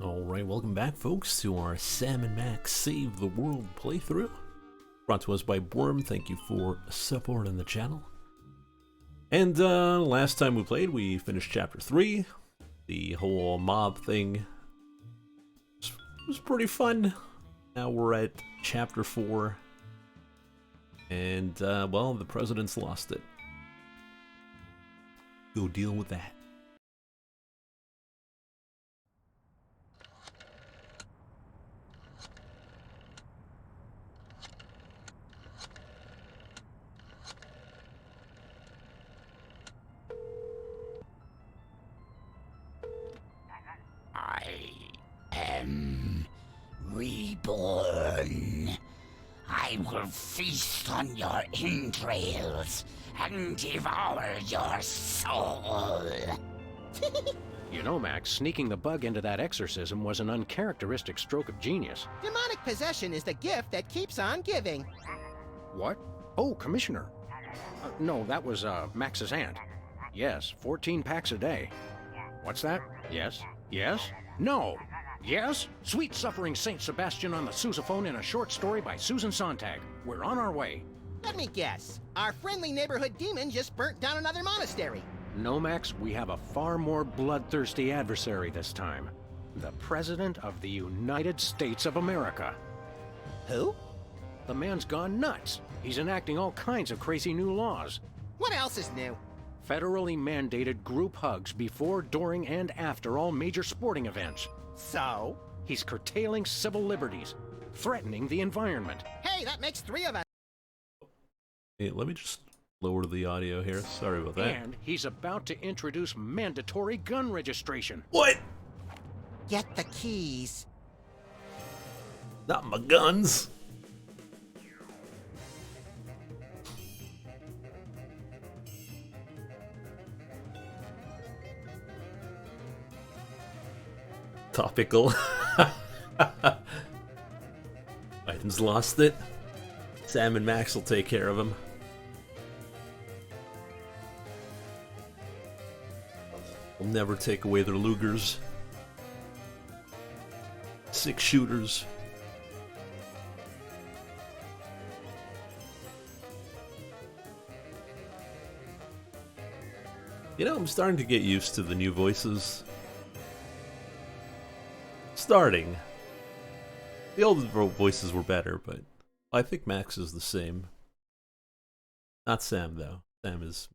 Alright, welcome back folks to our Sam and Max Save the World playthrough. Brought to us by Worm, thank you for supporting the channel. And last time we played, we finished Chapter 3. The whole mob thing was pretty fun. Now we're at Chapter 4. And, well, the president's lost it. Go deal with that. I am reborn. I will feast on your entrails and devour your soul. You know, Max, sneaking the bug into that exorcism was an uncharacteristic stroke of genius. Demonic possession is the gift that keeps on giving. What? Oh, Commissioner. No, that was, Max's aunt. Yes, 14 packs a day. What's that? Yes? Yes? No! Yes? Sweet Suffering Saint Sebastian on the sousaphone in a short story by Susan Sontag. We're on our way. Let me guess. Our friendly neighborhood demon just burnt down another monastery. No, Max, we have a far more bloodthirsty adversary this time. The President of the United States of America. Who? The man's gone nuts. He's enacting all kinds of crazy new laws. What else is new? Federally mandated group hugs before, during, and after all major sporting events. So? He's curtailing civil liberties, threatening the environment. Hey, that makes 3 of us. Hey, let me just lower the audio here. Sorry about that. And he's about to introduce mandatory gun registration. What? Get the keys. Not my guns. Topical. Biden's lost it. Sam and Max will take care of him. We'll never take away their Lugers. 6 shooters. You know, I'm starting to get used to the new voices. Starting. The old voices were better, but I think Max is the same. Not Sam, though. Sam is...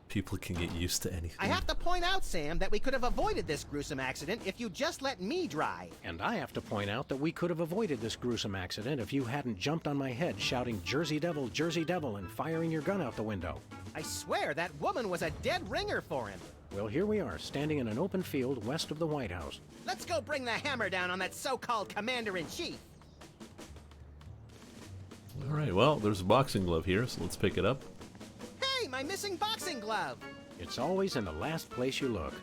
People can get used to anything. I have to point out, Sam, that we could have avoided this gruesome accident if you just let me drive. And I have to point out that we could have avoided this gruesome accident if you hadn't jumped on my head shouting Jersey Devil, and firing your gun out the window. I swear that woman was a dead ringer for him. Well, here we are, standing in an open field west of the White House. Let's go bring the hammer down on that so-called commander-in-chief. Alright, well, there's a boxing glove here, so let's pick it up. Hey, my missing boxing glove! It's always in the last place you look.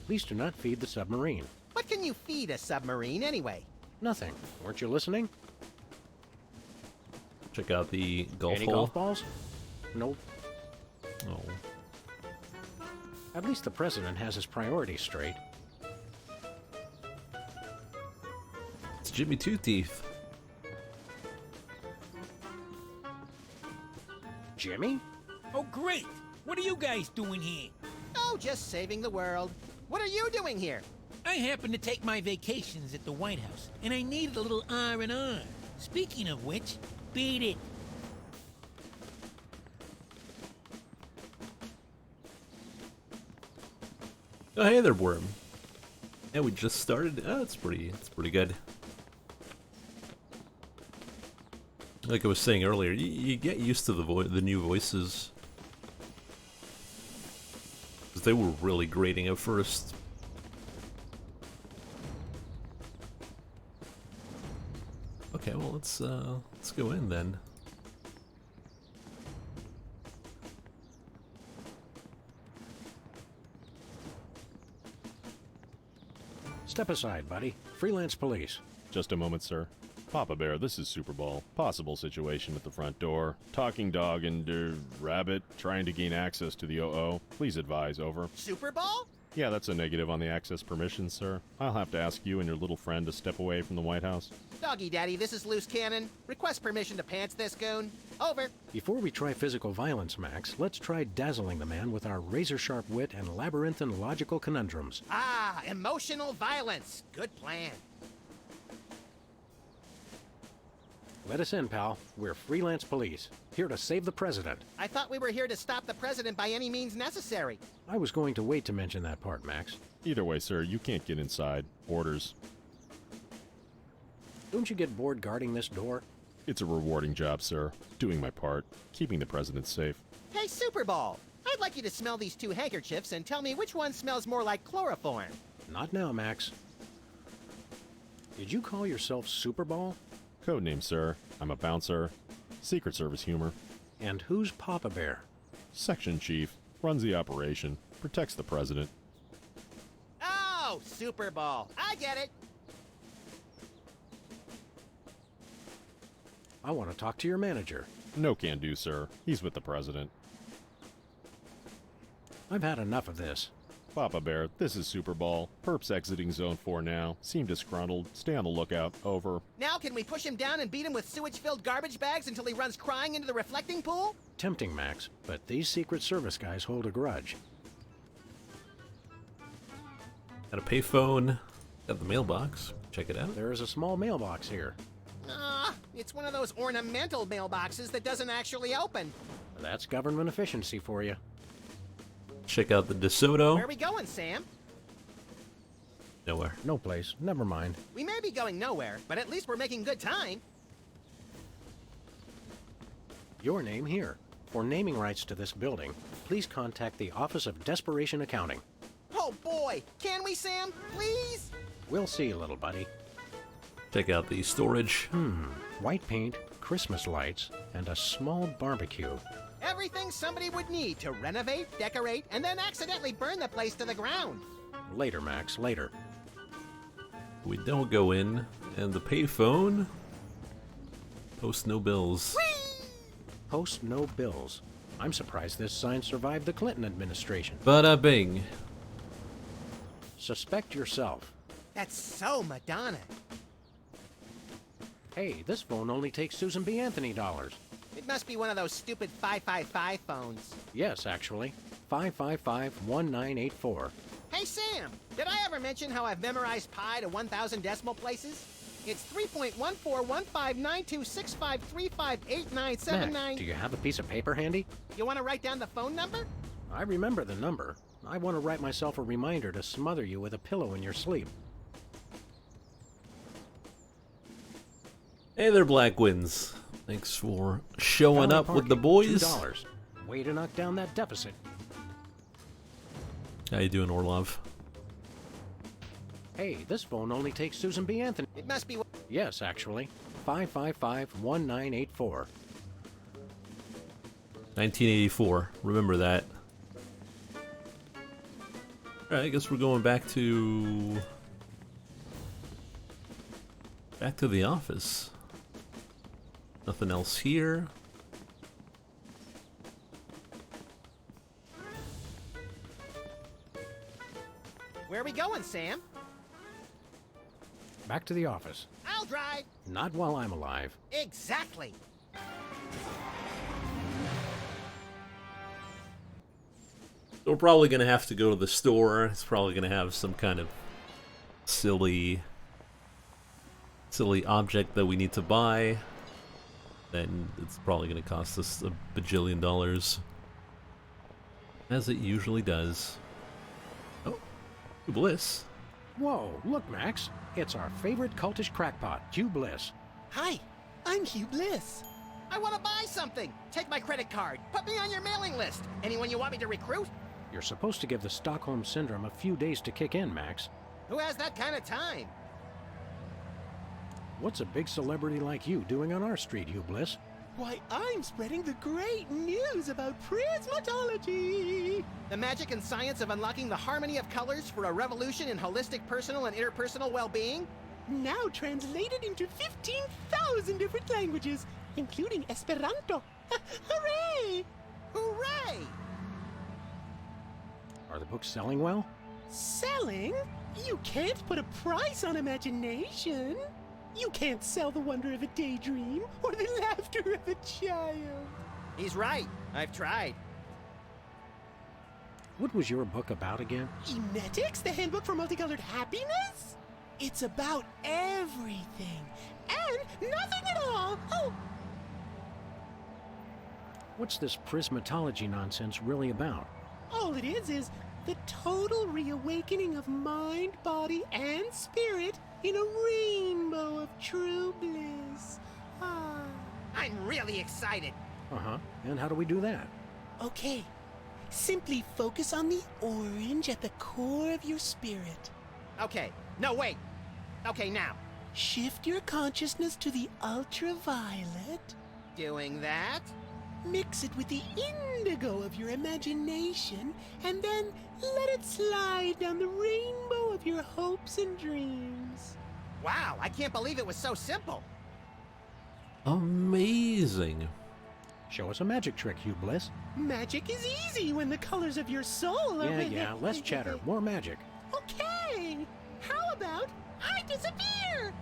Please do not feed the submarine. What can you feed a submarine, anyway? Nothing. Weren't you listening? Check out the golf Any hole. golf balls? Nope. Oh. At least the president has his priorities straight. It's Jimmy Two Teeth. Jimmy? Oh, great! What are you guys doing here? Oh, just saving the world. What are you doing here? I happen to take my vacations at the White House, and I needed a little R&R. Speaking of which, beat it. Oh, hey there, Worm. Yeah, we just started. Oh, it's pretty good. Like I was saying earlier, you get used to the new voices. Because they were really grating at first. Okay, well let's go in then. Step aside, buddy. Freelance police. Just a moment, sir. Papa Bear, this is Super Bowl. Possible situation at the front door. Talking dog and, rabbit trying to gain access to the OO. Please advise, over. Super Bowl? Yeah, that's a negative on the access permissions, sir. I'll have to ask you and your little friend to step away from the White House. Doggy Daddy, this is Loose Cannon. Request permission to pants this goon. Over. Before we try physical violence, Max, let's try dazzling the man with our razor-sharp wit and labyrinthine logical conundrums. Ah, emotional violence. Good plan. Let us in, pal. We're freelance police, here to save the president. I thought we were here to stop the president by any means necessary. I was going to wait to mention that part, Max. Either way, sir, you can't get inside. Orders. Don't you get bored guarding this door? It's a rewarding job, sir. Doing my part. Keeping the president safe. Hey, Super Bowl. I'd like you to smell these two handkerchiefs and tell me which one smells more like chloroform. Not now, Max. Did you call yourself Super Bowl? Codename, sir. I'm a bouncer. Secret Service humor. And who's Papa Bear? Section chief. Runs the operation. Protects the president. Oh, Super Bowl. I get it. I want to talk to your manager. No can do, sir. He's with the president. I've had enough of this. Papa Bear, this is Super Bowl. Perps exiting Zone 4 now. Seem disgruntled. Stay on the lookout. Over. Now can we push him down and beat him with sewage-filled garbage bags until he runs crying into the reflecting pool? Tempting, Max, but these Secret Service guys hold a grudge. Got a payphone. Got the mailbox. Check it out. There is a small mailbox here. Ah, it's one of those ornamental mailboxes that doesn't actually open. That's government efficiency for you. Check out the DeSoto. Where are we going, Sam? Nowhere. No place. Never mind. We may be going nowhere, but at least we're making good time. Your name here. For naming rights to this building, please contact the Office of Desperation Accounting. Oh boy, can we, Sam? Please? We'll see, little buddy. Check out the storage. White paint, Christmas lights, and a small barbecue. Everything somebody would need to renovate, decorate, and then accidentally burn the place to the ground. Later, Max, later. We don't go in. And the payphone. Post no bills. Post no bills. I'm surprised this sign survived the Clinton administration. Bada bing. Suspect yourself. That's so Madonna. Hey, this phone only takes Susan B. Anthony dollars. It must be one of those stupid 555 phones. Yes, actually. 555-1984. Hey, Sam, did I ever mention how I've memorized pi to 1,000 decimal places? It's 3.14159265358979. Mac, do you have a piece of paper handy? You want to write down the phone number? I remember the number. I want to write myself a reminder to smother you with a pillow in your sleep. Hey there, Blackwinds. Thanks for showing Valley up with the Parking, boys. $2. Way to knock down that deficit. How you doing, Orlov? Hey, this phone only takes Susan B. Anthony. It must be... Yes, actually. 555-1984. 1984. Remember that. Alright, I guess we're going back to the office. Nothing else here. Where are we going, Sam? Back to the office. I'll drive. Not while I'm alive. Exactly. We're probably going to have to go to the store. It's probably going to have some kind of silly object that we need to buy. Then it's probably going to cost us $1 bajillion. As it usually does. Oh, Bliss. Whoa, look, Max. It's our favorite cultish crackpot, Hugh Bliss. Hi, I'm Hugh Bliss. I want to buy something. Take my credit card. Put me on your mailing list. Anyone you want me to recruit? You're supposed to give the Stockholm Syndrome a few days to kick in, Max. Who has that kind of time? What's a big celebrity like you doing on our street, Hugh Bliss? Why, I'm spreading the great news about prismatology! The magic and science of unlocking the harmony of colors for a revolution in holistic personal and interpersonal well-being? now translated into 15,000 different languages, including Esperanto. Hooray! Hooray! Are the books selling well? Selling? You can't put a price on imagination. You can't sell the wonder of a daydream or the laughter of a child. He's right. I've tried. What was your book about again? Emetics, the handbook for multicolored happiness? It's about everything and nothing at all. Oh, What's this prismatology nonsense really about? all it is the total reawakening of mind, body, and spirit in a rainbow of true bliss. Ah. I'm really excited. Uh-huh. And how do we do that? Okay. Simply focus on the orange at the core of your spirit. Okay. No, wait. Okay, now. Shift your consciousness to the ultraviolet. Doing that? Mix it with the indigo of your imagination, and then let it slide down the rainbow of your hopes and dreams. Wow, I can't believe it was so simple. Amazing. Show us a magic trick, Hugh Bliss. Magic is easy when the colors of your soul are... Yeah, less chatter, more magic. Okay, how about I disappear?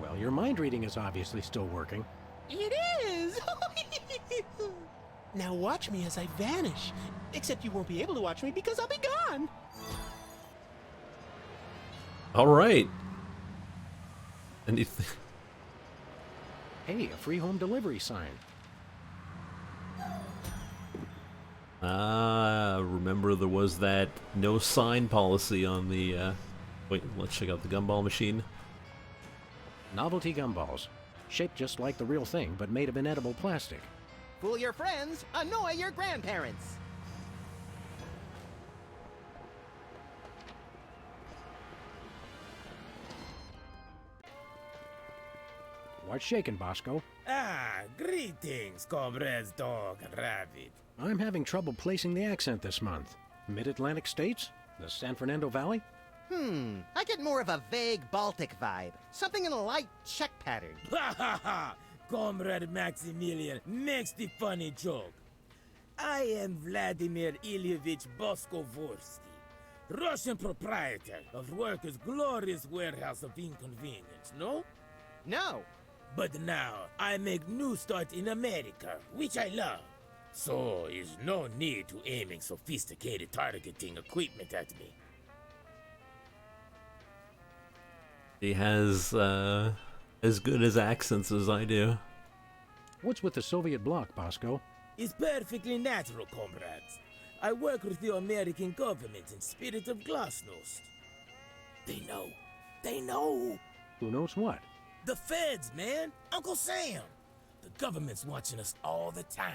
Well, your mind reading is obviously still working. It is! Now watch me as I vanish. Except you won't be able to watch me because I'll be gone. All right. Anything? Hey, a free home delivery sign. Remember there was that no sign policy on the, wait, let's check out the gumball machine. Novelty gumballs. Shaped just like the real thing, but made of inedible plastic. Fool your friends, annoy your grandparents. What's shaking, Bosco? Ah, greetings, comrades dog and rabbit. I'm having trouble placing the accent this month. Mid-Atlantic states? The San Fernando Valley? I get more of a vague Baltic vibe. Something in a light Czech pattern. Ha ha ha! Comrade Maximilian makes the funny joke. I am Vladimir Ilyevich Boskovorsky, Russian proprietor of Workers' Glorious Warehouse of Inconvenience, no? No. But now, I make new start in America, which I love. So, is no need to aiming sophisticated targeting equipment at me. He has, as good as accents as I do. What's with the Soviet bloc, Bosco? It's perfectly natural, comrades. I work with the American government in spirit of glasnost. They know. They know. Who knows what? The feds, man. Uncle Sam. The government's watching us all the time.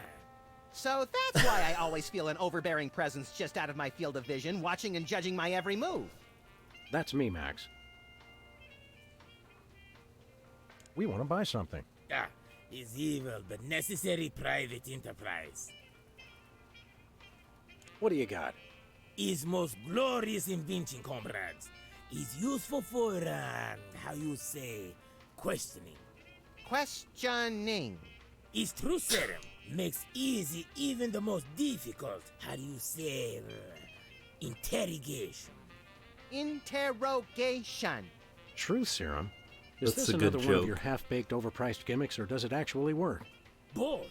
So that's why I always feel an overbearing presence just out of my field of vision, watching and judging my every move. That's me, Max. We want to buy something. Ah, is evil but necessary private enterprise. What do you got? Is most glorious invention, comrades. Is useful for, how you say, questioning. Questioning. Is truth serum. Makes easy even the most difficult, how do you say, interrogation. Interrogation. Truth serum? Is That's this a good another one of joke. your half-baked, overpriced gimmicks, or does it actually work? Both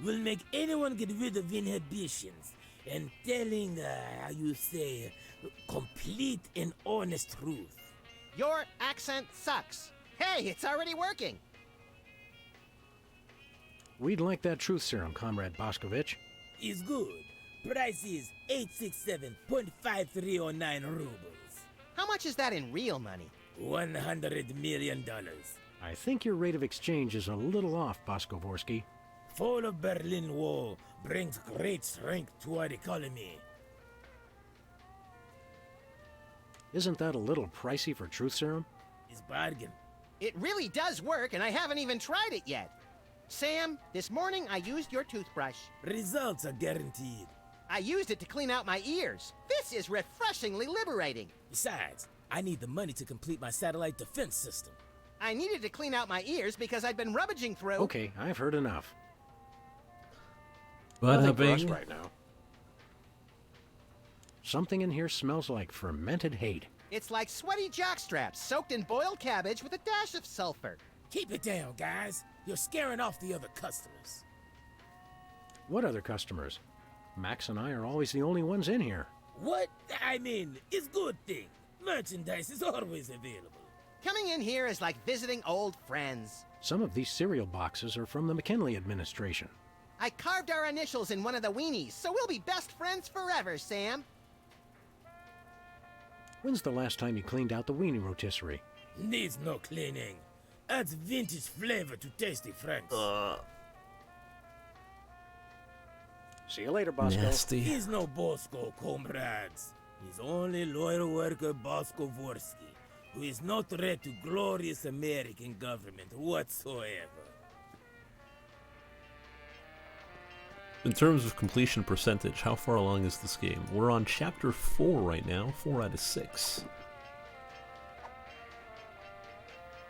will make anyone get rid of inhibitions and telling, how you say, complete and honest truth. Your accent sucks. Hey, it's already working. We'd like that truth serum, Comrade Boscovich. Is good. Price is 867.5309 rubles. How much is that in real money? $100 million. I think your rate of exchange is a little off, Boskovorsky. Fall of Berlin Wall brings great strength to our economy. Isn't that a little pricey for truth serum? Is bargain. It really does work, and I haven't even tried it yet. Sam, this morning I used your toothbrush. Results are guaranteed. I used it to clean out my ears. This is refreshingly liberating. Besides, I need the money to complete my satellite defense system. I needed to clean out my ears because I'd been rummaging through... Okay, I've heard enough. Bada Nothing for us bing. right now. Something in here smells like fermented hate. It's like sweaty jockstraps soaked in boiled cabbage with a dash of sulfur. Keep it down, guys. You're scaring off the other customers. What other customers? Max and I are always the only ones in here. What? I mean, it's good thing. Merchandise is always available. Coming in here is like visiting old friends. Some of these cereal boxes are from the McKinley administration. I carved our initials in one of the weenies, so we'll be best friends forever, Sam. When's the last time you cleaned out the weenie rotisserie? Needs no cleaning. Adds vintage flavor to tasty Franks. See you later, Bosco. Nasty. He's no Bosco, comrades. He's only loyal worker Bosco Vorsky, who is no threat to glorious American government whatsoever. In terms of completion percentage, how far along is this game? We're on chapter 4 right now, 4 out of 6.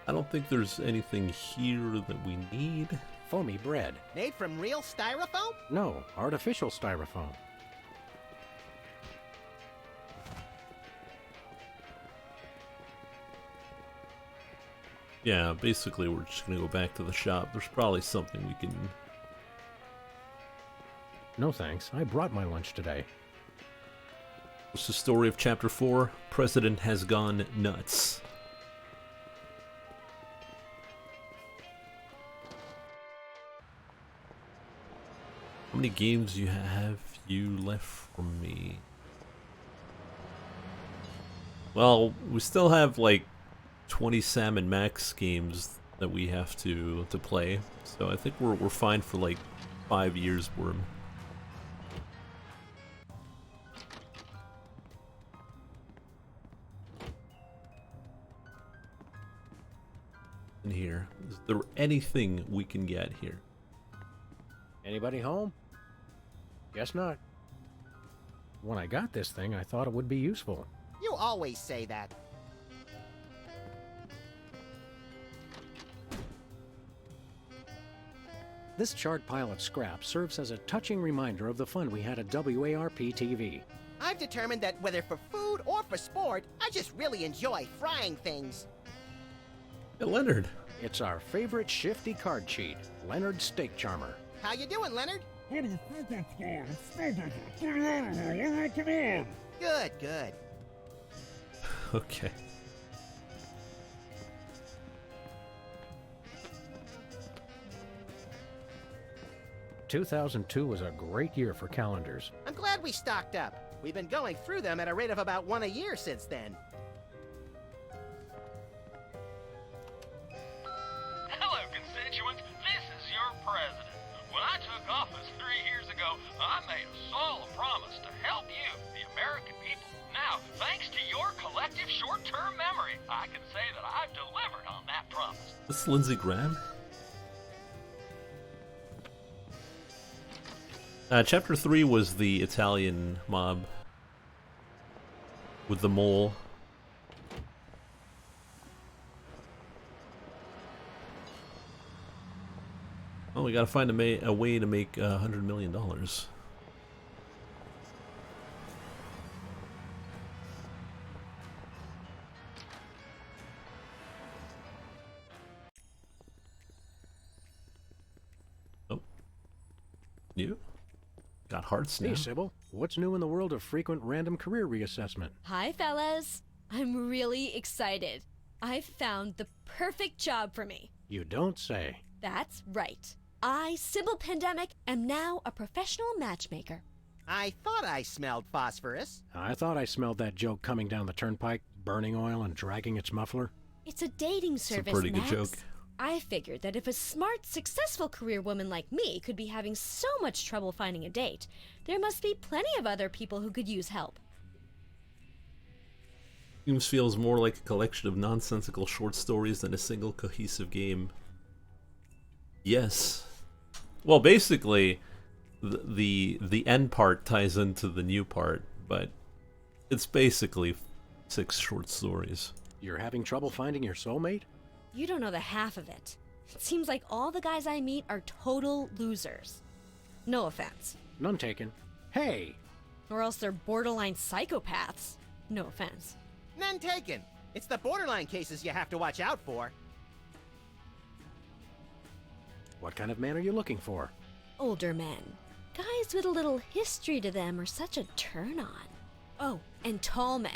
I don't think there's anything here that we need. Foamy bread. Made from real styrofoam? No, artificial styrofoam. Yeah, basically we're just gonna go back to the shop. There's probably something we can... No thanks, I brought my lunch today. What's the story of chapter 4? President has gone nuts. How many games have you left from me? Well, we still have like 20 Sam and Max games that we have to play, so I think we're fine for like 5 years, Worm. In here, is there anything we can get here? Anybody home? Guess not. When I got this thing, I thought it would be useful. You always say that. This charred pile of scrap serves as a touching reminder of the fun we had at WARP TV. I've determined that whether for food or for sport, I just really enjoy frying things. Hey, Leonard. It's our favorite shifty card cheat, Leonard's Steak Charmer. How you doing, Leonard? What do you think it's for? It's stupid. Get me out of here. Come on. Good, good. Okay. "2002 was a great year for calendars. I'm glad we stocked up. We've been going through them at a rate of about one a year since then. Hello, constituents. This is your president. When I took office 3 years ago, I made a solemn promise to help you, the American people. Now, thanks to your collective short-term memory, I can say that I've delivered on that promise. This is Lindsey Graham. Chapter 3 was the Italian mob with the mole. Oh, we gotta find a way to make $100 million. Oh. You? Got hearts now. Hey, Sybil, what's new in the world of frequent random career reassessment? Hi, fellas. I'm really excited. I've found the perfect job for me. You don't say. That's right. I, Sybil Pandemic, am now a professional matchmaker. I thought I smelled phosphorus. I thought I smelled that joke coming down the turnpike, burning oil and dragging its muffler. It's a dating service, It's a pretty Max. good joke. I figured that if a smart, successful career woman like me could be having so much trouble finding a date, there must be plenty of other people who could use help. Games feels more like a collection of nonsensical short stories than a single cohesive game. Yes. Well, basically, the end part ties into the new part, but it's basically 6 short stories. You're having trouble finding your soulmate? You don't know the half of it. It seems like all the guys I meet are total losers. No offense. None taken. Hey! Or else they're borderline psychopaths. No offense. None taken. It's the borderline cases you have to watch out for. What kind of man are you looking for? Older men. Guys with a little history to them are such a turn-on. Oh, and tall men.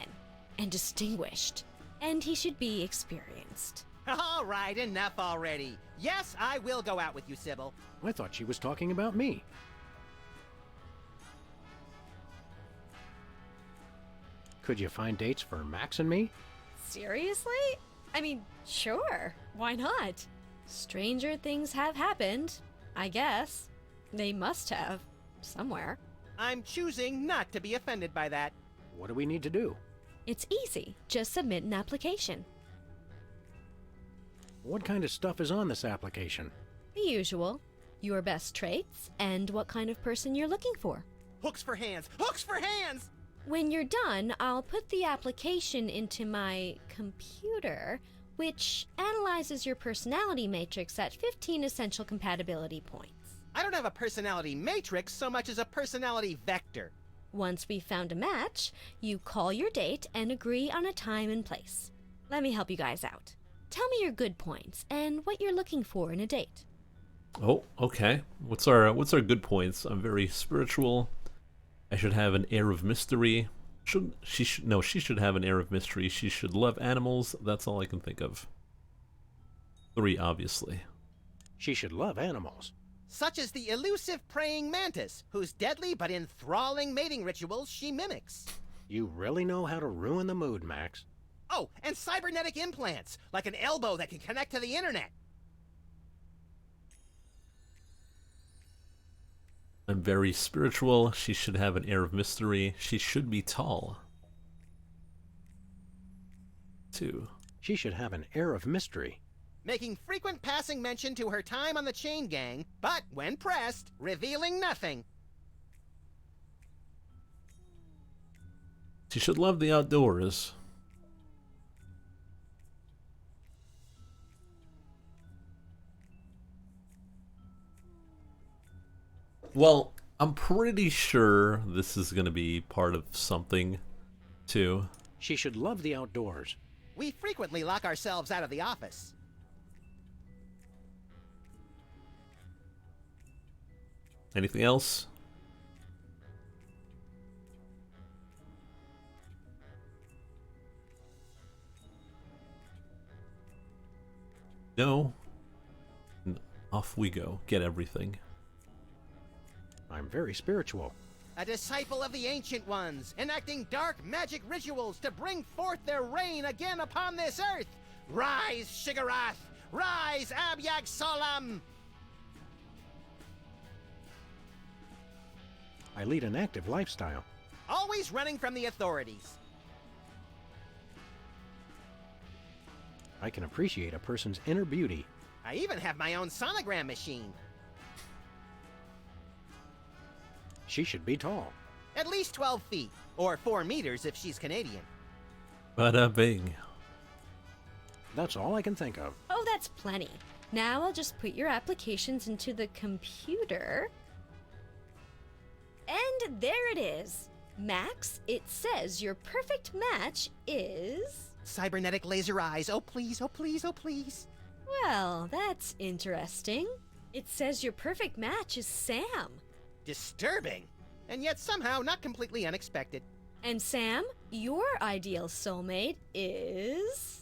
And distinguished. And he should be experienced. All right, enough already. Yes, I will go out with you, Sybil. I thought she was talking about me. Could you find dates for Max and me? Seriously? I mean, sure. Why not? Stranger things have happened, I guess. They must have. Somewhere. I'm choosing not to be offended by that. What do we need to do? It's easy. Just submit an application. What kind of stuff is on this application? The usual. Your best traits and what kind of person you're looking for. Hooks for hands! Hooks for hands! When you're done, I'll put the application into my computer, which analyzes your personality matrix at 15 essential compatibility points. I don't have a personality matrix so much as a personality vector. Once we've found a match, you call your date and agree on a time and place. Let me help you guys out. Tell me your good points and what you're looking for in a date. Oh, okay. What's our good points? I'm very spiritual. I should have an air of mystery. She should have an air of mystery. She should love animals. That's all I can think of. 3, obviously. She should love animals. Such as the elusive praying mantis, whose deadly but enthralling mating rituals she mimics. You really know how to ruin the mood, Max. Oh, and cybernetic implants, like an elbow that can connect to the internet. I'm very spiritual. She should have an air of mystery. She should be tall. 2. She should have an air of mystery. Making frequent passing mention to her time on the chain gang, but when pressed, revealing nothing. She should love the outdoors. Well, I'm pretty sure this is going to be part of something, too. She should love the outdoors. We frequently lock ourselves out of the office. Anything else? No. Off we go. Get everything. I'm very spiritual. A disciple of the Ancient Ones, enacting dark magic rituals to bring forth their reign again upon this earth. Rise, Shigarath! Rise, Abyag Solam! I lead an active lifestyle. Always running from the authorities. I can appreciate a person's inner beauty. I even have my own sonogram machine. She should be tall. At least 12 feet, or 4 meters if she's Canadian. Bada bing. That's all I can think of. Oh, that's plenty. Now I'll just put your applications into the computer. And there it is. Max, it says your perfect match is... Cybernetic laser eyes. Oh, please, oh, please, oh, please. Well, that's interesting. It says your perfect match is Sam. Disturbing, and yet somehow not completely unexpected. And Sam, your ideal soulmate is...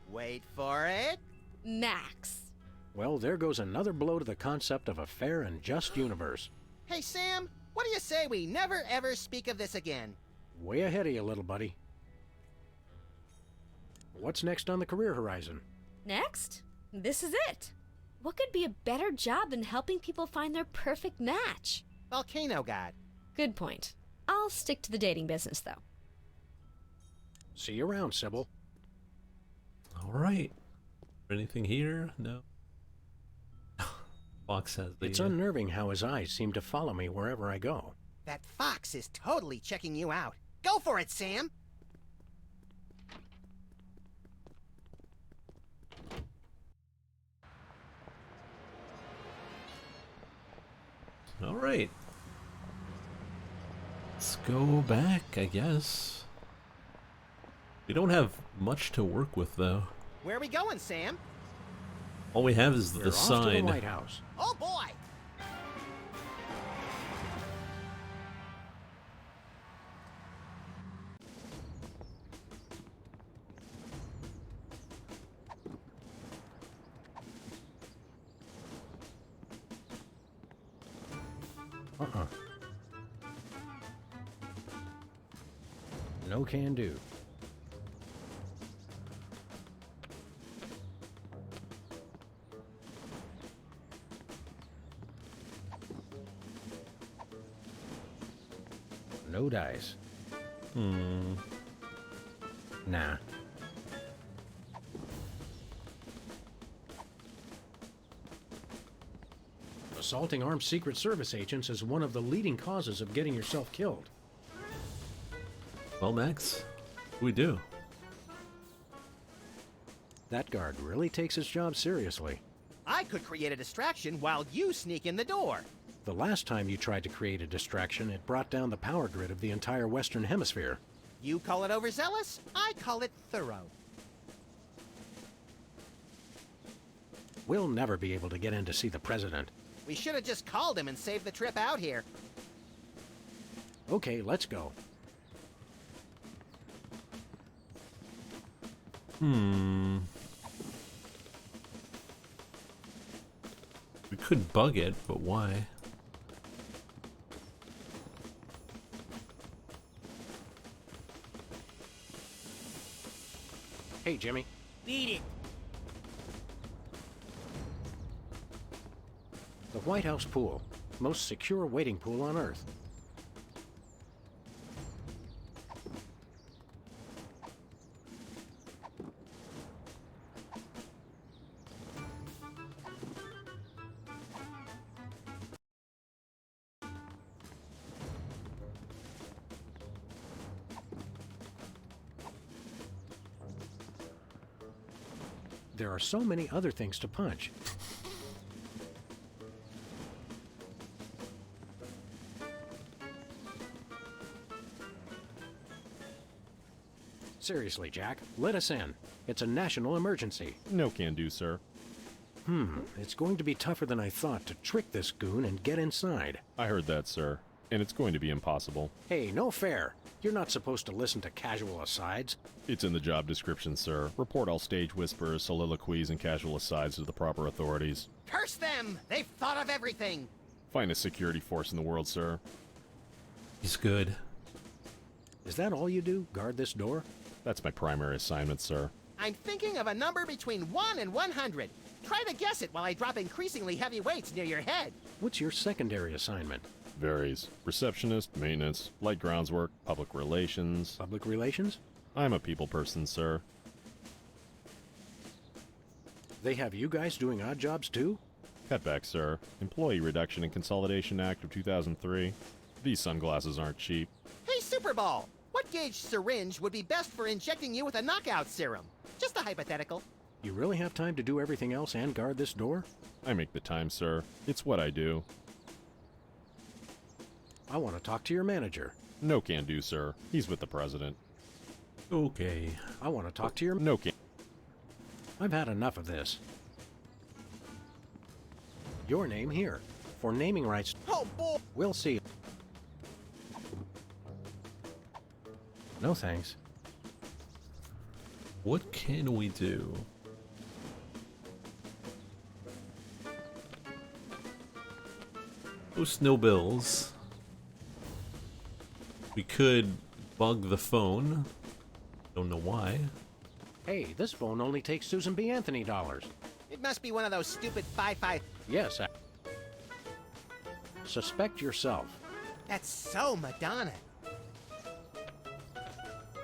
Wait for it. Max. Well, there goes another blow to the concept of a fair and just universe. Hey, Sam, what do you say we never ever speak of this again? Way ahead of you, little buddy. What's next on the career horizon? Next? This is it. What could be a better job than helping people find their perfect match? Volcano God. Good point. I'll stick to the dating business, though. See you around, Sybil. All right. Anything here? No. Fox has the... It's unnerving how his eyes seem to follow me wherever I go. That fox is totally checking you out. Go for it, Sam! Alright. Let's go back, I guess. We don't have much to work with, though. Where are we going, Sam? All we have is You're the off to sign. the White House. Oh boy! Uh-uh. No can do. No dice. Nah. Assaulting armed Secret Service agents is one of the leading causes of getting yourself killed. Well, Max, what do we do? That guard really takes his job seriously. I could create a distraction while you sneak in the door. The last time you tried to create a distraction, it brought down the power grid of the entire Western Hemisphere. You call it overzealous, I call it thorough. We'll never be able to get in to see the president. We should have just called him and saved the trip out here. Okay, let's go. We could bug it, but why? Hey, Jimmy. Beat it. The White House pool. Most secure waiting pool on Earth. There are so many other things to punch. Seriously, Jack, let us in. It's a national emergency. No can do, sir. It's going to be tougher than I thought to trick this goon and get inside. I heard that, sir. And it's going to be impossible. Hey, no fair. You're not supposed to listen to casual asides. It's in the job description, sir. Report all stage whispers, soliloquies, and casual asides to the proper authorities. Curse them! They've thought of everything! Finest security force in the world, sir. He's good. Is that all you do? Guard this door? That's my primary assignment, sir. I'm thinking of a number between 1 and 100. Try to guess it while I drop increasingly heavy weights near your head. What's your secondary assignment? Varies. Receptionist, maintenance, light grounds work, public relations. Public relations? I'm a people person, sir. They have you guys doing odd jobs too? Cutback, sir. Employee Reduction and Consolidation Act of 2003. These sunglasses aren't cheap. Hey, Superball! What gauge syringe would be best for injecting you with a knockout serum? Just a hypothetical. You really have time to do everything else and guard this door? I make the time, sir. It's what I do. I want to talk to your manager. No can do, sir. He's with the president. Okay. I want to talk to your... No can... I've had enough of this. Your name here. For naming rights... Oh, boy! We'll see. No thanks. What can we do? Post no bills. We could bug the phone. Don't know why. Hey, this phone only takes Susan B. Anthony dollars. It must be one of those stupid 5-5... Yes, suspect yourself. That's so Madonna.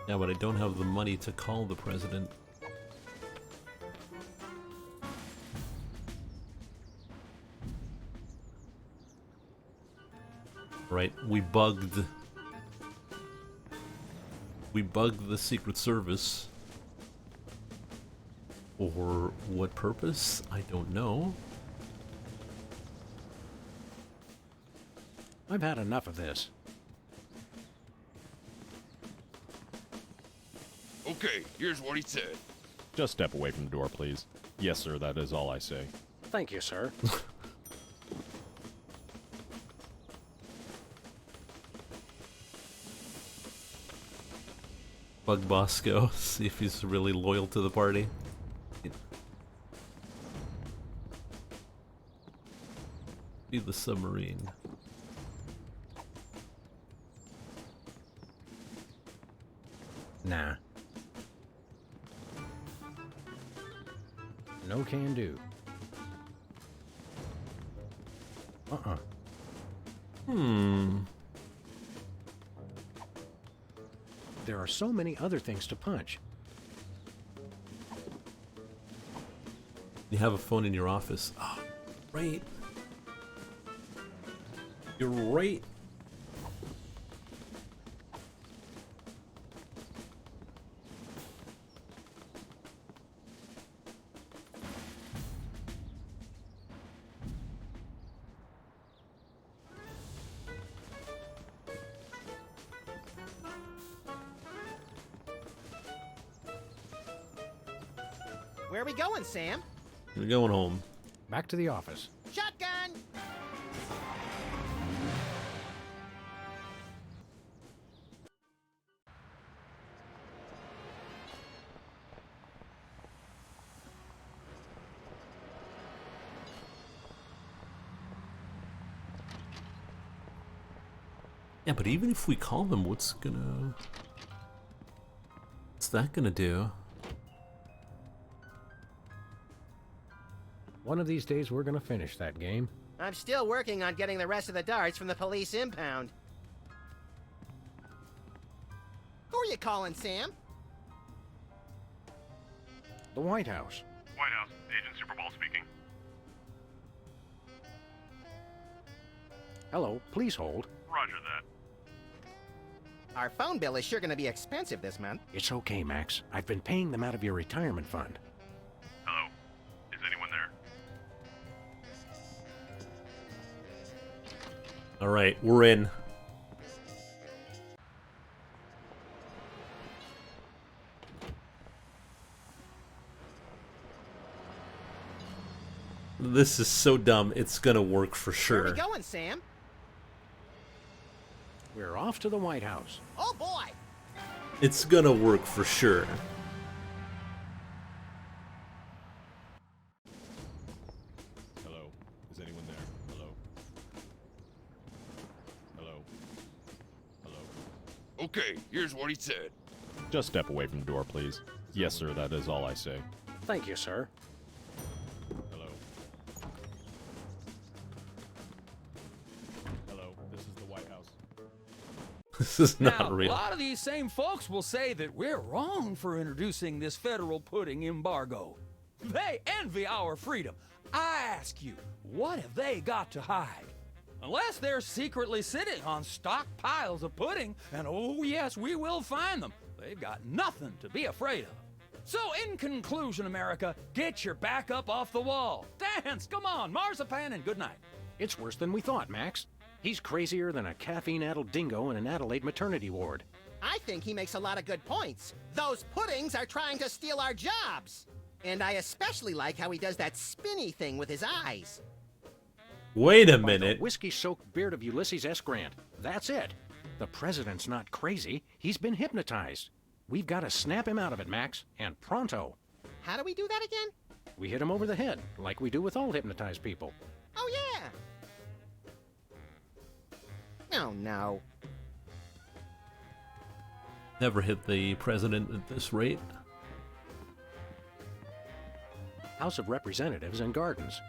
Yeah, but I don't have the money to call the president. Right, we bugged the Secret Service. For what purpose? I don't know. I've had enough of this. Okay, here's what he said. Just step away from the door, please. Yes, sir, that is all I say. Thank you, sir. Bug Bosco, see if he's really loyal to the party. Be the submarine. Nah. No can do. There are so many other things to punch. You have a phone in your office. Oh, right. You're right. Where are we going, Sam? We're going home. Back to the office. Shotgun! Yeah, but even if we call them, what's that gonna do? One of these days we're gonna finish that game. I'm still working on getting the rest of the darts from the police impound. Who are you calling, Sam? The White House. White House, Agent Superball speaking. Hello, please hold. Roger that. Our phone bill is sure going to be expensive this month. It's okay, Max. I've been paying them out of your retirement fund. Hello? Is anyone there? Alright, we're in. This is so dumb, it's gonna work for sure. Where are we going, Sam? We're off to the White House. Oh boy! It's gonna work for sure. Hello? Is anyone there? Hello? Hello? Hello? Okay, here's what he said. Just step away from the door, please. Yes, sir, that is all I say. Thank you, sir. Hello? Hello? This is the White House. This is not now, real. A lot of these same folks will say that we're wrong for introducing this federal pudding embargo. They envy our freedom. I ask you, what have they got to hide? Unless they're secretly sitting on stockpiles of pudding, and oh yes, we will find them, they've got nothing to be afraid of. So in conclusion, America, get your back up off the wall. Dance, come on, marzipan, and good night. It's worse than we thought, Max. He's crazier than a caffeine-addled dingo in an Adelaide maternity ward. I think he makes a lot of good points. Those puddings are trying to steal our jobs. And I especially like how he does that spinny thing with his eyes. Wait a By minute. the whiskey-soaked beard of Ulysses S. Grant. That's it. The president's not crazy. He's been hypnotized. We've got to snap him out of it, Max, and pronto. How do we do that again? We hit him over the head, like we do with all hypnotized people. Oh, yeah. Oh, no. Never hit the president at this rate. House of Representatives and Gardens.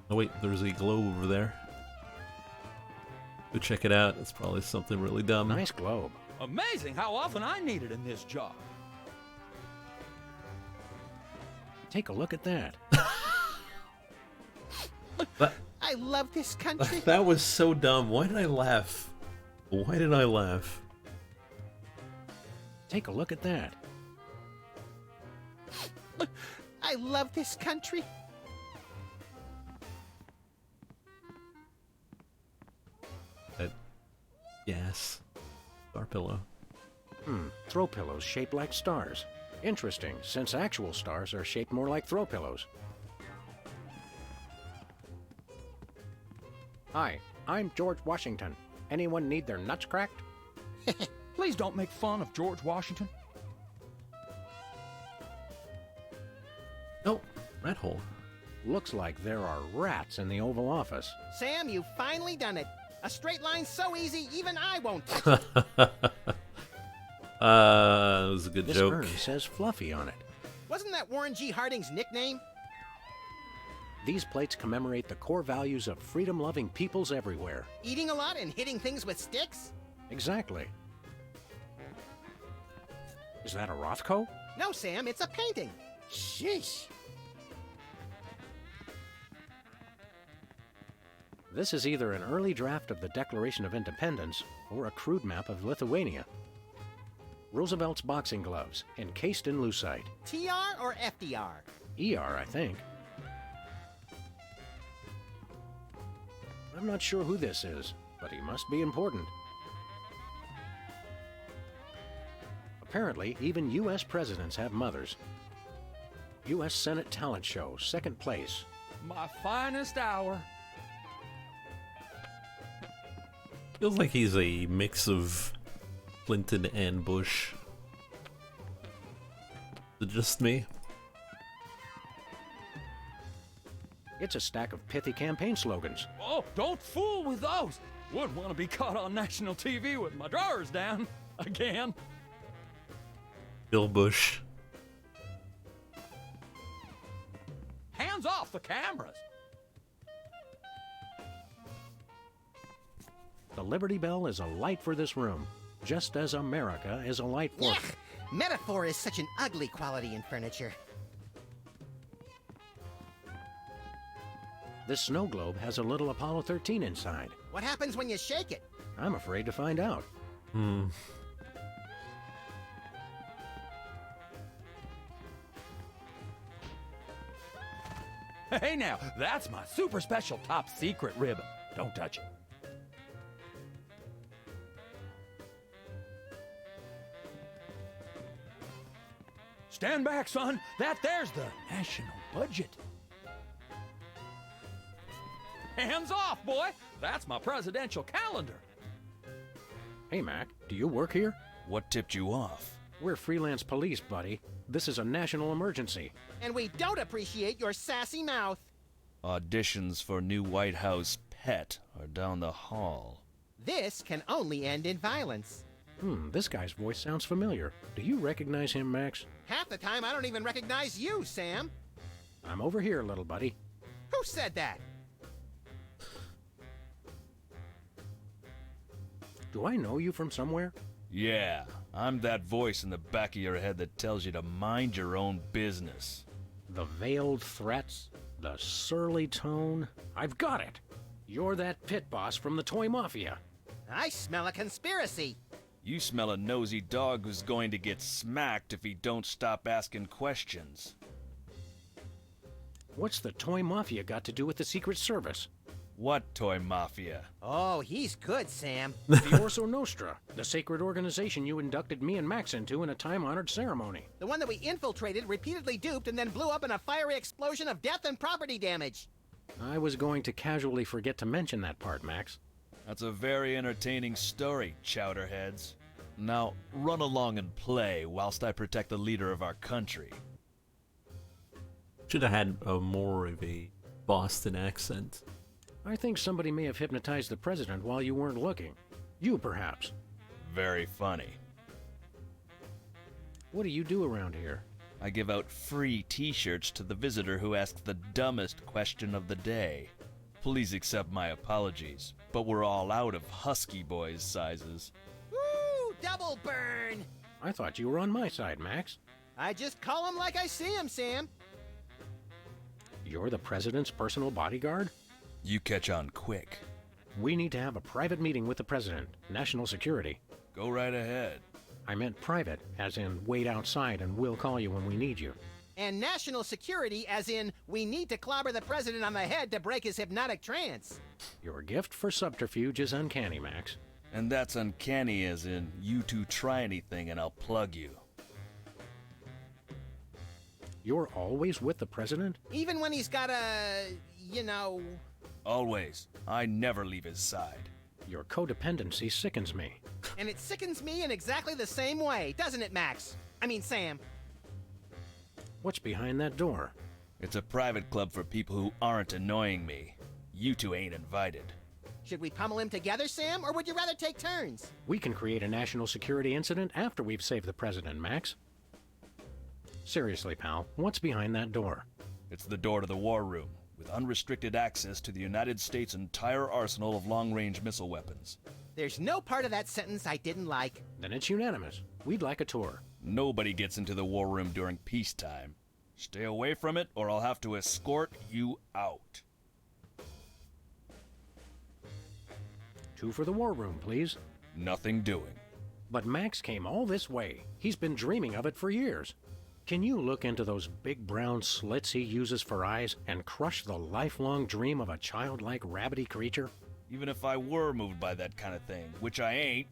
Oh wait, there's a globe over there. Go check it out. It's probably something really dumb. Nice globe. Amazing how often I need it in this job. Take a look at that. I love this country. That was so dumb. Why did I laugh? Why did I laugh? Take a look at that. I love this country. Yes. Star pillow. Throw pillows shaped like stars. Interesting, since actual stars are shaped more like throw pillows. Hi, I'm George Washington. Anyone need their nuts cracked? Please don't make fun of George Washington. Oh, rat hole. Looks like there are rats in the Oval Office. Sam, you've finally done it. A straight line so easy, even I won't touch it. That was a good This joke. urn says Fluffy on it. Wasn't that Warren G. Harding's nickname? These plates commemorate the core values of freedom-loving peoples everywhere. Eating a lot and hitting things with sticks? Exactly. Is that a Rothko? No, Sam, it's a painting. Sheesh. This is either an early draft of the Declaration of Independence or a crude map of Lithuania. Roosevelt's boxing gloves, encased in lucite. TR or FDR? ER, I think. I'm not sure who this is, but he must be important. Apparently, even U.S. presidents have mothers. U.S. Senate talent show, second place. My finest hour. Feels like he's a mix of Clinton and Bush. Is it just me? It's a stack of pithy campaign slogans. Oh, don't fool with those. Wouldn't want to be caught on national TV with my drawers down. Again. Bill Bush. Hands off the cameras. The Liberty Bell is a light for this room, just as America is a light for... Yuck! Metaphor is such an ugly quality in furniture. This snow globe has a little Apollo 13 inside. What happens when you shake it? I'm afraid to find out. Hey now, that's my super special top secret ribbon. Don't touch it. Stand back, son. There's the national budget. Hands off, boy. That's my presidential calendar. Hey, Mac, do you work here? What tipped you off? We're freelance police, buddy. This is a national emergency. And we don't appreciate your sassy mouth. Auditions for new White House pet are down the hall. This can only end in violence. This guy's voice sounds familiar. Do you recognize him, Max? Half the time, I don't even recognize you, Sam. I'm over here, little buddy. Who said that? Do I know you from somewhere? Yeah, I'm that voice in the back of your head that tells you to mind your own business. The veiled threats, the surly tone. I've got it. You're that pit boss from the Toy Mafia. I smell a conspiracy. You smell a nosy dog who's going to get smacked if he don't stop asking questions. What's the Toy Mafia got to do with the Secret Service? What Toy Mafia? Oh, he's good, Sam. The Orso Nostra, the sacred organization you inducted me and Max into in a time-honored ceremony. The one that we infiltrated, repeatedly duped, and then blew up in a fiery explosion of death and property damage. I was going to casually forget to mention that part, Max. That's a very entertaining story, chowderheads. Now, run along and play whilst I protect the leader of our country. Should have had a more of a Boston accent. I think somebody may have hypnotized the president while you weren't looking. You, perhaps. Very funny. What do you do around here? I give out free t-shirts to the visitor who asks the dumbest question of the day. Please accept my apologies, but we're all out of Husky Boys sizes. Woo! Double burn! I thought you were on my side, Max. I just call him like I see him, Sam. You're the president's personal bodyguard? You catch on quick. We need to have a private meeting with the president. National security. Go right ahead. I meant private, as in wait outside and we'll call you when we need you. And national security, as in we need to clobber the president on the head to break his hypnotic trance. Your gift for subterfuge is uncanny, Max. And that's uncanny as in, you two try anything and I'll plug you. You're always with the president? Even when he's got a, Always. I never leave his side. Your codependency sickens me. And it sickens me in exactly the same way, doesn't it, Max? I mean, Sam. What's behind that door? It's a private club for people who aren't annoying me. You two ain't invited. Should we pummel him together, Sam, or would you rather take turns? We can create a national security incident after we've saved the president, Max. Seriously, pal, what's behind that door? It's the door to the war room, with unrestricted access to the United States' entire arsenal of long-range missile weapons. There's no part of that sentence I didn't like. Then it's unanimous. We'd like a tour. Nobody gets into the war room during peacetime. Stay away from it, or I'll have to escort you out. 2 for the war room, please. Nothing doing. But Max came all this way. He's been dreaming of it for years. Can you look into those big brown slits he uses for eyes and crush the lifelong dream of a childlike rabbity creature? Even if I were moved by that kind of thing, which I ain't,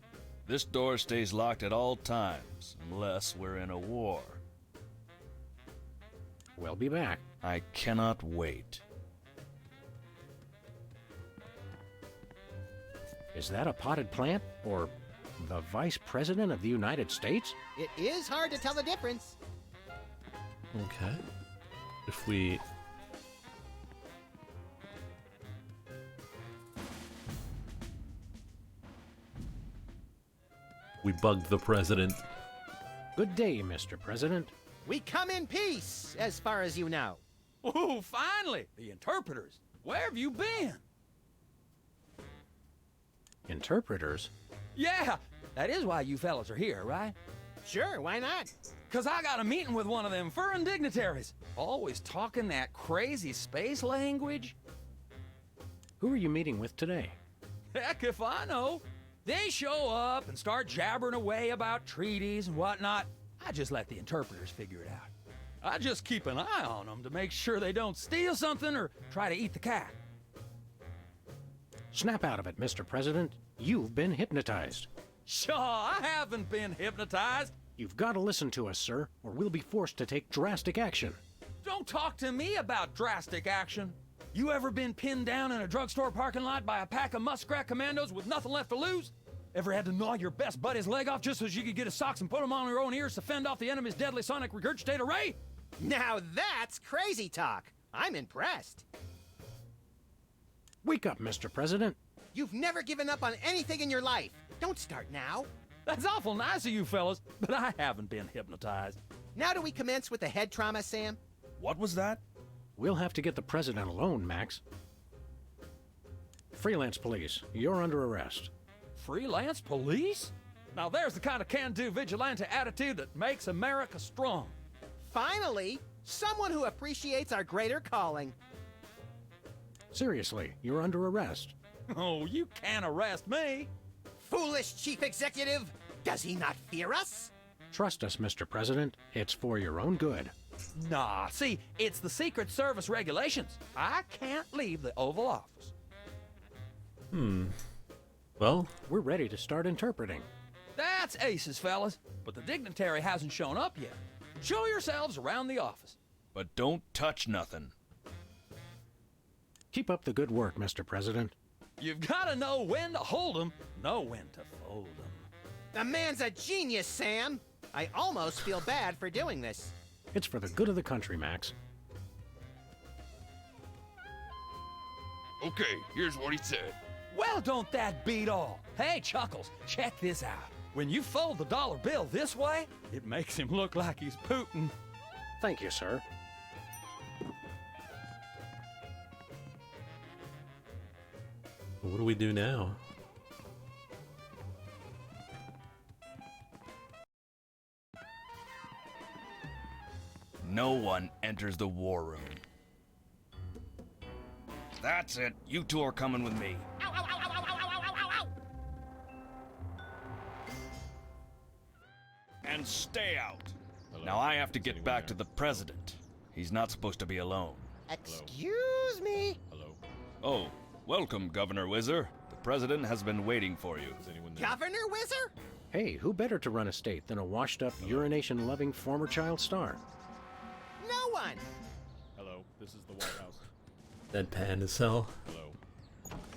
this door stays locked at all times, unless we're in a war. We'll be back. I cannot wait. Is that a potted plant? Or the Vice President of the United States? It is hard to tell the difference. Okay. If we... We bugged the president. Good day, Mr. President. We come in peace, as far as you know. Ooh, finally! The interpreters. Where have you been? Interpreters? Yeah, that is why you fellas are here, right? Sure, why not? 'Cause I got a meeting with one of them foreign dignitaries. Always talking that crazy space language. Who are you meeting with today? Heck if I know. They show up and start jabbering away about treaties and whatnot. I just let the interpreters figure it out. I just keep an eye on them to make sure they don't steal something or try to eat the cat. Snap out of it, Mr. President. You've been hypnotized. Sure, I haven't been hypnotized. You've got to listen to us, sir, or we'll be forced to take drastic action. Don't talk to me about drastic action. You ever been pinned down in a drugstore parking lot by a pack of muskrat commandos with nothing left to lose? Ever had to gnaw your best buddy's leg off just so you could get his socks and put them on your own ears to fend off the enemy's deadly sonic regurgitator ray? Now that's crazy talk. I'm impressed. Wake up, Mr. President. You've never given up on anything in your life. Don't start now. That's awful nice of you fellas, but I haven't been hypnotized. Now do we commence with the head trauma, Sam? What was that? We'll have to get the president alone, Max. Freelance police, you're under arrest. Freelance police? Now there's the kind of can-do vigilante attitude that makes America strong. Finally, someone who appreciates our greater calling. Seriously, you're under arrest. Oh, you can't arrest me. Foolish chief executive! Does he not fear us? Trust us, Mr. President. It's for your own good. Nah, see, it's the Secret Service regulations. I can't leave the Oval Office. Well, we're ready to start interpreting. That's aces, fellas, but the dignitary hasn't shown up yet. Show yourselves around the office. But don't touch nothing. Keep up the good work, Mr. President. You've got to know when to hold 'em, know when to fold 'em. The man's a genius, Sam. I almost feel bad for doing this. It's for the good of the country, Max. Okay, here's what he said. Well, don't that beat all? Hey, Chuckles, check this out. When you fold the dollar bill this way, it makes him look like he's Putin. Thank you, sir. what do we do now? No one enters the war room. That's it. You two are coming with me. Ow, ow, ow, ow, ow, ow, ow, ow, ow. And stay out. Now I have to get back to the president. He's not supposed to be alone. Excuse me? Oh, Welcome, Governor Whizzer. The president has been waiting for you. Is anyone there? Governor Whizzer? Hey, who better to run a state than a washed-up, urination-loving former child star? No one. Hello, this is the White House. Deadpan as hell. Hello.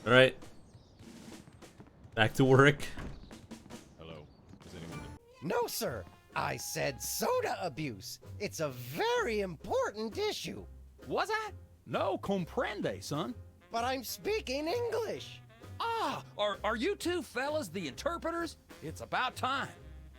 Alright. Back to work. Hello. Is anyone there? No, sir. I said soda abuse. It's a very important issue. Was I? No comprende, son. But I'm speaking English. Ah, are you two fellas the interpreters? It's about time.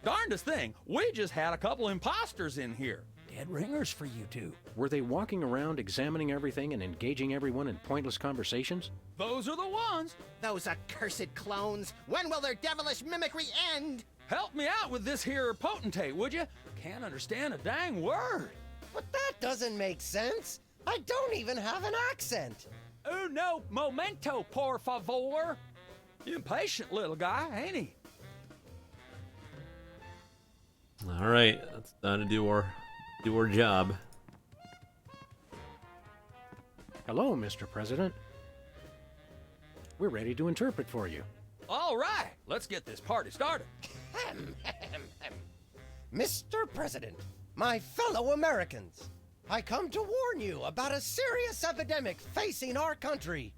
Darndest thing, we just had a couple imposters in here. Dead ringers for you two. Were they walking around examining everything and engaging everyone in pointless conversations? Those are the ones. Those accursed clones. When will their devilish mimicry end? Help me out with this here potentate, would you? Can't understand a dang word. But that doesn't make sense. I don't even have an accent. No momento, por favor. Impatient little guy, ain't he? Alright, it's time to do our job. Hello, Mr. President. We're ready to interpret for you. All right, let's get this party started. Mr. President, my fellow Americans, I come to warn you about a serious epidemic facing our country.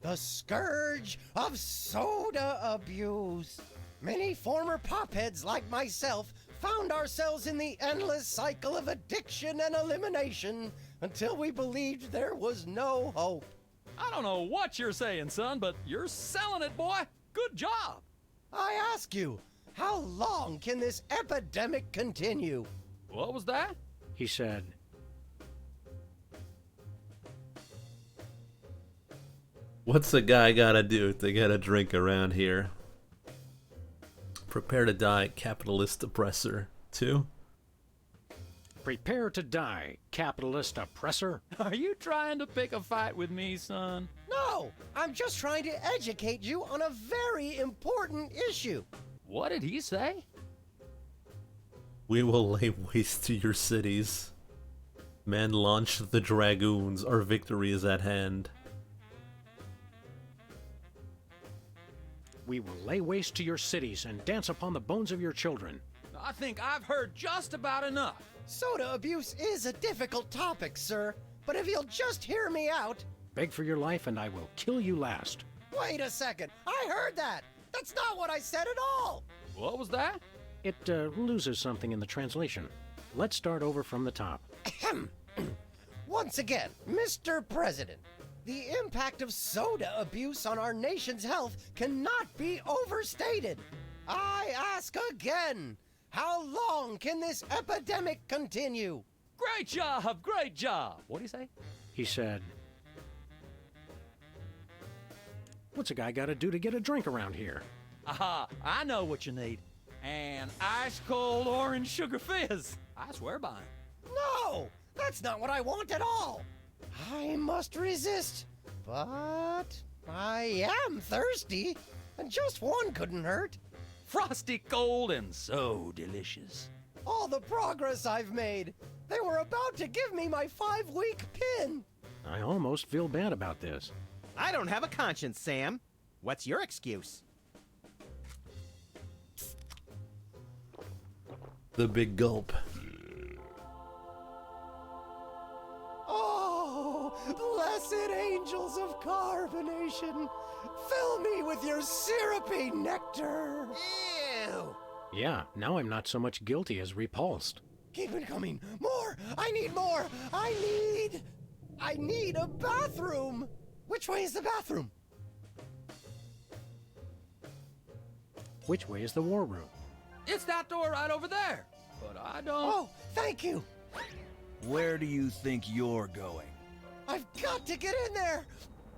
The scourge of soda abuse. Many former popheads like myself found ourselves in the endless cycle of addiction and elimination until we believed there was no hope. I don't know what you're saying, son, but you're selling it, boy. Good job. I ask you, how long can this epidemic continue? What was that? He said, What's a guy gotta do to get a drink around here? Prepare to die, capitalist oppressor. 2. Prepare to die, capitalist oppressor. Are you trying to pick a fight with me, son? No, I'm just trying to educate you on a very important issue. What did he say? We will lay waste to your cities. Men, launch the dragoons. Our victory is at hand. We will lay waste to your cities and dance upon the bones of your children. I think I've heard just about enough. Soda abuse is a difficult topic, sir, but if you'll just hear me out... Beg for your life and I will kill you last. Wait a second, I heard that! That's not what I said at all! What was that? It loses something in the translation. Let's start over from the top. Once again, Mr. President, the impact of soda abuse on our nation's health cannot be overstated. I ask again, how long can this epidemic continue? Great job, great job. What'd he say? He said, what's a guy gotta do to get a drink around here? Aha, I know what you need. An ice-cold orange sugar fizz. I swear by him. No, that's not what I want at all. I must resist, but I am thirsty, and just one couldn't hurt. Frosty cold and so delicious. All the progress I've made. They were about to give me my 5-week pin. I almost feel bad about this. I don't have a conscience, Sam. What's your excuse? The big gulp. Oh, blessed angels of carbonation, fill me with your syrupy nectar. Ew! Yeah, now I'm not so much guilty as repulsed. Keep it coming. More! I need more! I need a bathroom! Which way is the bathroom? Which way is the war room? It's that door right over there. But I don't... Oh, thank you! Where do you think you're going? I've got to get in there!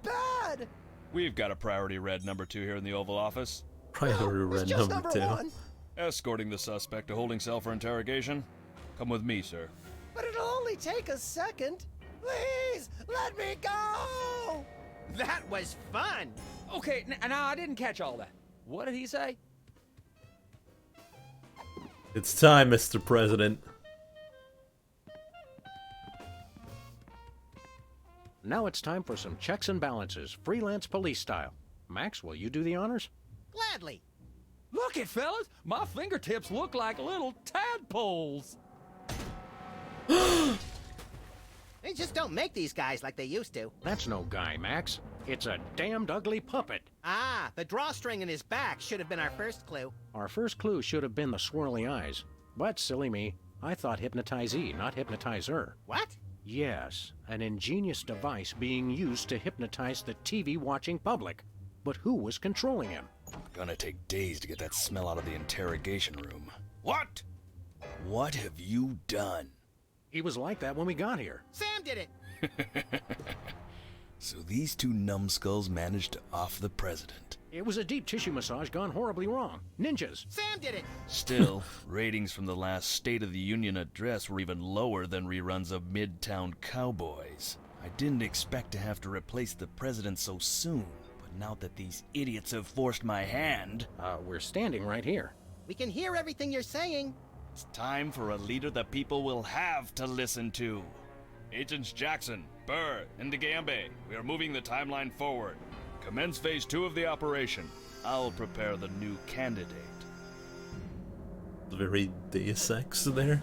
Bad! We've got a priority red number 2 here in the Oval Office. Priority red number 2. Escorting the suspect to holding cell for interrogation. Come with me, sir. But it'll only take a second. Please, let me go! That was fun! Okay, now I didn't catch all that. What did he say? It's time, Mr. President. Now it's time for some checks and balances, freelance police style. Max, will you do the honors? Gladly. Look it, fellas! My fingertips look like little tadpoles! They just don't make these guys like they used to. That's no guy, Max. It's a damned ugly puppet. Ah, the drawstring in his back should have been our first clue. Our first clue should have been the swirly eyes. But, silly me, I thought hypnotizee, not hypnotizer. What? Yes, an ingenious device being used to hypnotize the TV-watching public. But who was controlling him? Gonna take days to get that smell out of the interrogation room. What? What have you done? He was like that when we got here. Sam did it! So these two numbskulls managed to off the president. It was a deep tissue massage gone horribly wrong. Ninjas. Sam did it! Still, ratings from the last State of the Union address were even lower than reruns of Midtown Cowboys. I didn't expect to have to replace the president so soon, but now that these idiots have forced my hand... we're standing right here. We can hear everything you're saying. It's time for a leader the people will have to listen to. Agents Jackson, Burr, and DeGambe, we are moving the timeline forward. Commence phase 2 of the operation. I'll prepare the new candidate. Very Deus Ex there.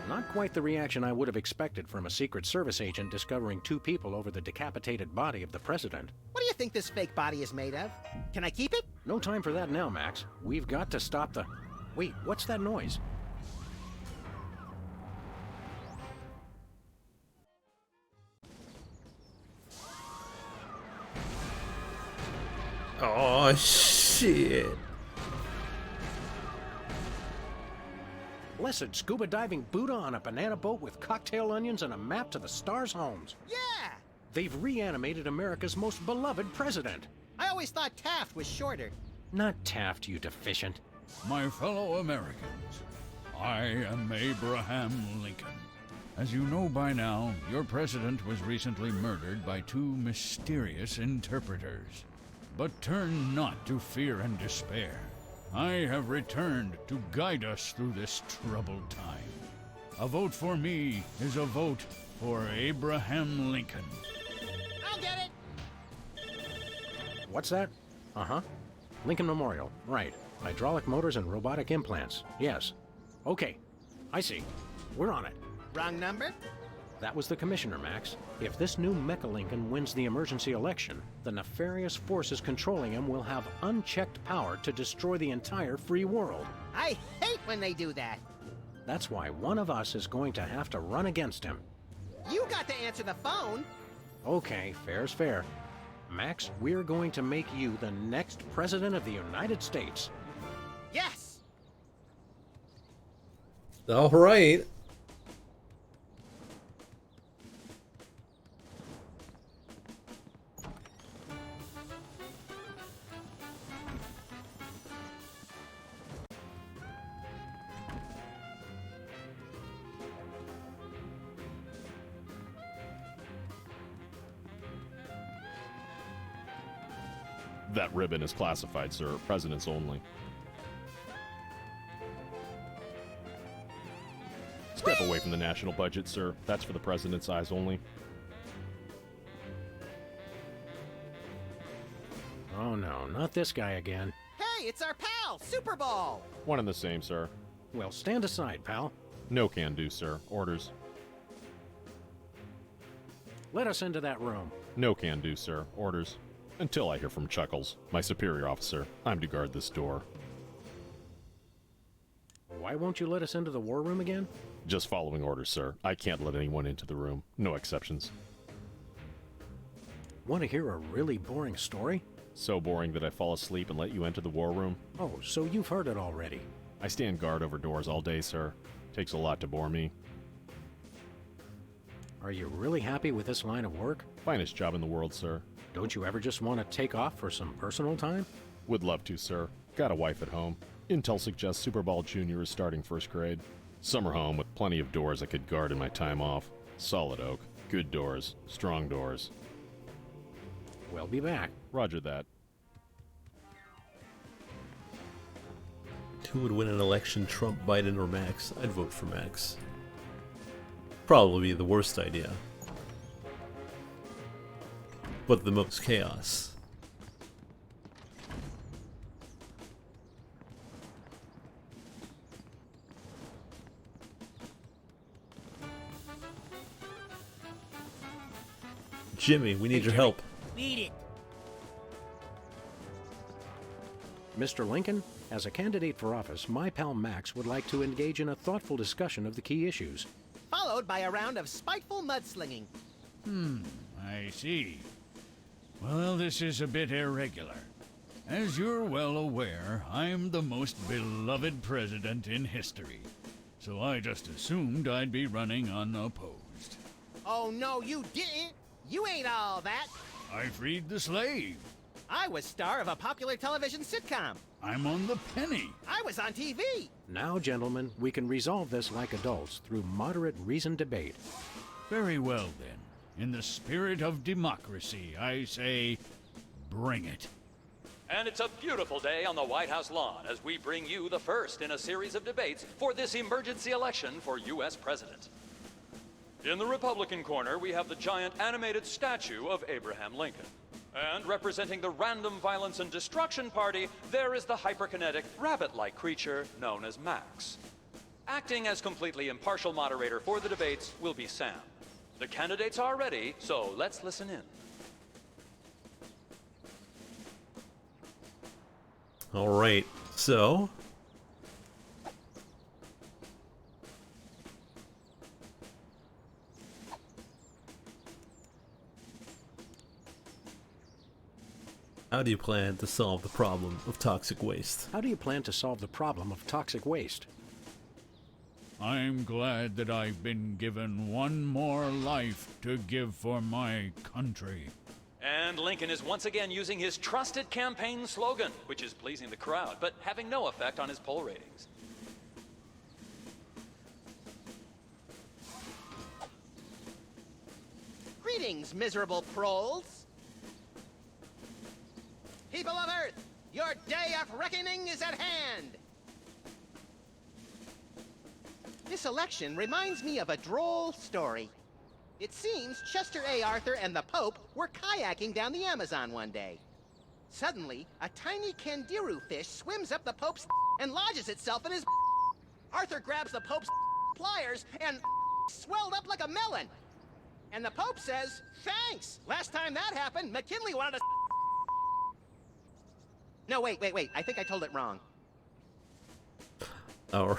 Not quite the reaction I would have expected from a Secret Service agent discovering two people over the decapitated body of the president. What do you think this fake body is made of? Can I keep it? No time for that now, Max. We've got to stop the... Wait, what's that noise? Oh, shit. Blessed scuba diving Buddha on a banana boat with cocktail onions and a map to the stars' homes. Yeah! They've reanimated America's most beloved president. I always thought Taft was shorter. Not Taft, you deficient. My fellow Americans, I am Abraham Lincoln. As you know by now, your president was recently murdered by two mysterious interpreters. But turn not to fear and despair. I have returned to guide us through this troubled time. A vote for me is a vote for Abraham Lincoln. I'll get it! What's that? Uh-huh. Lincoln Memorial. Right. Hydraulic motors and robotic implants. Yes. Okay. I see. We're on it. Wrong number? That was the commissioner, Max. If this new Mecha Lincoln wins the emergency election, the nefarious forces controlling him will have unchecked power to destroy the entire free world. I hate when they do that. That's why one of us is going to have to run against him. You got to answer the phone. Okay, fair's fair. Max, we're going to make you the next president of the United States. Yes! All right. That ribbon is classified, sir. Presidents only. Step away from the national budget, sir. That's for the president's eyes only. Oh no, not this guy again. Hey, it's our pal, Super Ball! One and the same, sir. Well, stand aside, pal. No can do, sir. Orders. Let us into that room. No can do, sir. Orders. Until I hear from Chuckles, my superior officer. I'm to guard this door. Why won't you let us into the war room again? Just following orders, sir. I can't let anyone into the room. No exceptions. Want to hear a really boring story? So boring that I fall asleep and let you enter the war room? Oh, so you've heard it already. I stand guard over doors all day, sir. Takes a lot to bore me. Are you really happy with this line of work? Finest job in the world, sir. Don't you ever just want to take off for some personal time? Would love to, sir. Got a wife at home. Intel suggests Super Ball Jr. is starting first grade. Summer home with plenty of doors I could guard in my time off. Solid oak. Good doors. Strong doors. We'll be back. Roger that. Who would win an election, Trump, Biden, or Max? I'd vote for Max. Probably the worst idea. But the most chaos. Jimmy, we need your help. Beat it. Mr. Lincoln, as a candidate for office, my pal Max would like to engage in a thoughtful discussion of the key issues. Followed by a round of spiteful mudslinging. I see. Well, this is a bit irregular. As you're well aware, I'm the most beloved president in history. So I just assumed I'd be running unopposed. Oh, no, you didn't. You ain't all that. I freed the slave. I was star of a popular television sitcom. I'm on the penny. I was on TV. Now, gentlemen, we can resolve this like adults through moderate reasoned debate. Very well, then. In the spirit of democracy, I say, bring it. And it's a beautiful day on the White House lawn as we bring you the first in a series of debates for this emergency election for U.S. President. In the Republican corner, we have the giant animated statue of Abraham Lincoln. And representing the Random Violence and Destruction Party, there is the hyperkinetic, rabbit-like creature known as Max. Acting as completely impartial moderator for the debates will be Sam. The candidates are ready, so let's listen in. All right, so how do you plan to solve the problem of toxic waste? How do you plan to solve the problem of toxic waste? I'm glad that I've been given one more life to give for my country. And Lincoln is once again using his trusted campaign slogan, which is pleasing the crowd, but having no effect on his poll ratings. Greetings, miserable proles. People of Earth, your day of reckoning is at hand. This election reminds me of a droll story. It seems Chester A. Arthur and the Pope were kayaking down the Amazon one day. Suddenly, a tiny kangaroo fish swims up the Pope's and lodges itself in his. Arthur grabs the Pope's pliers and swelled up like a melon. And the Pope says, "Thanks. Last time that happened, McKinley wanted to." No, wait. I think I told it wrong. All right.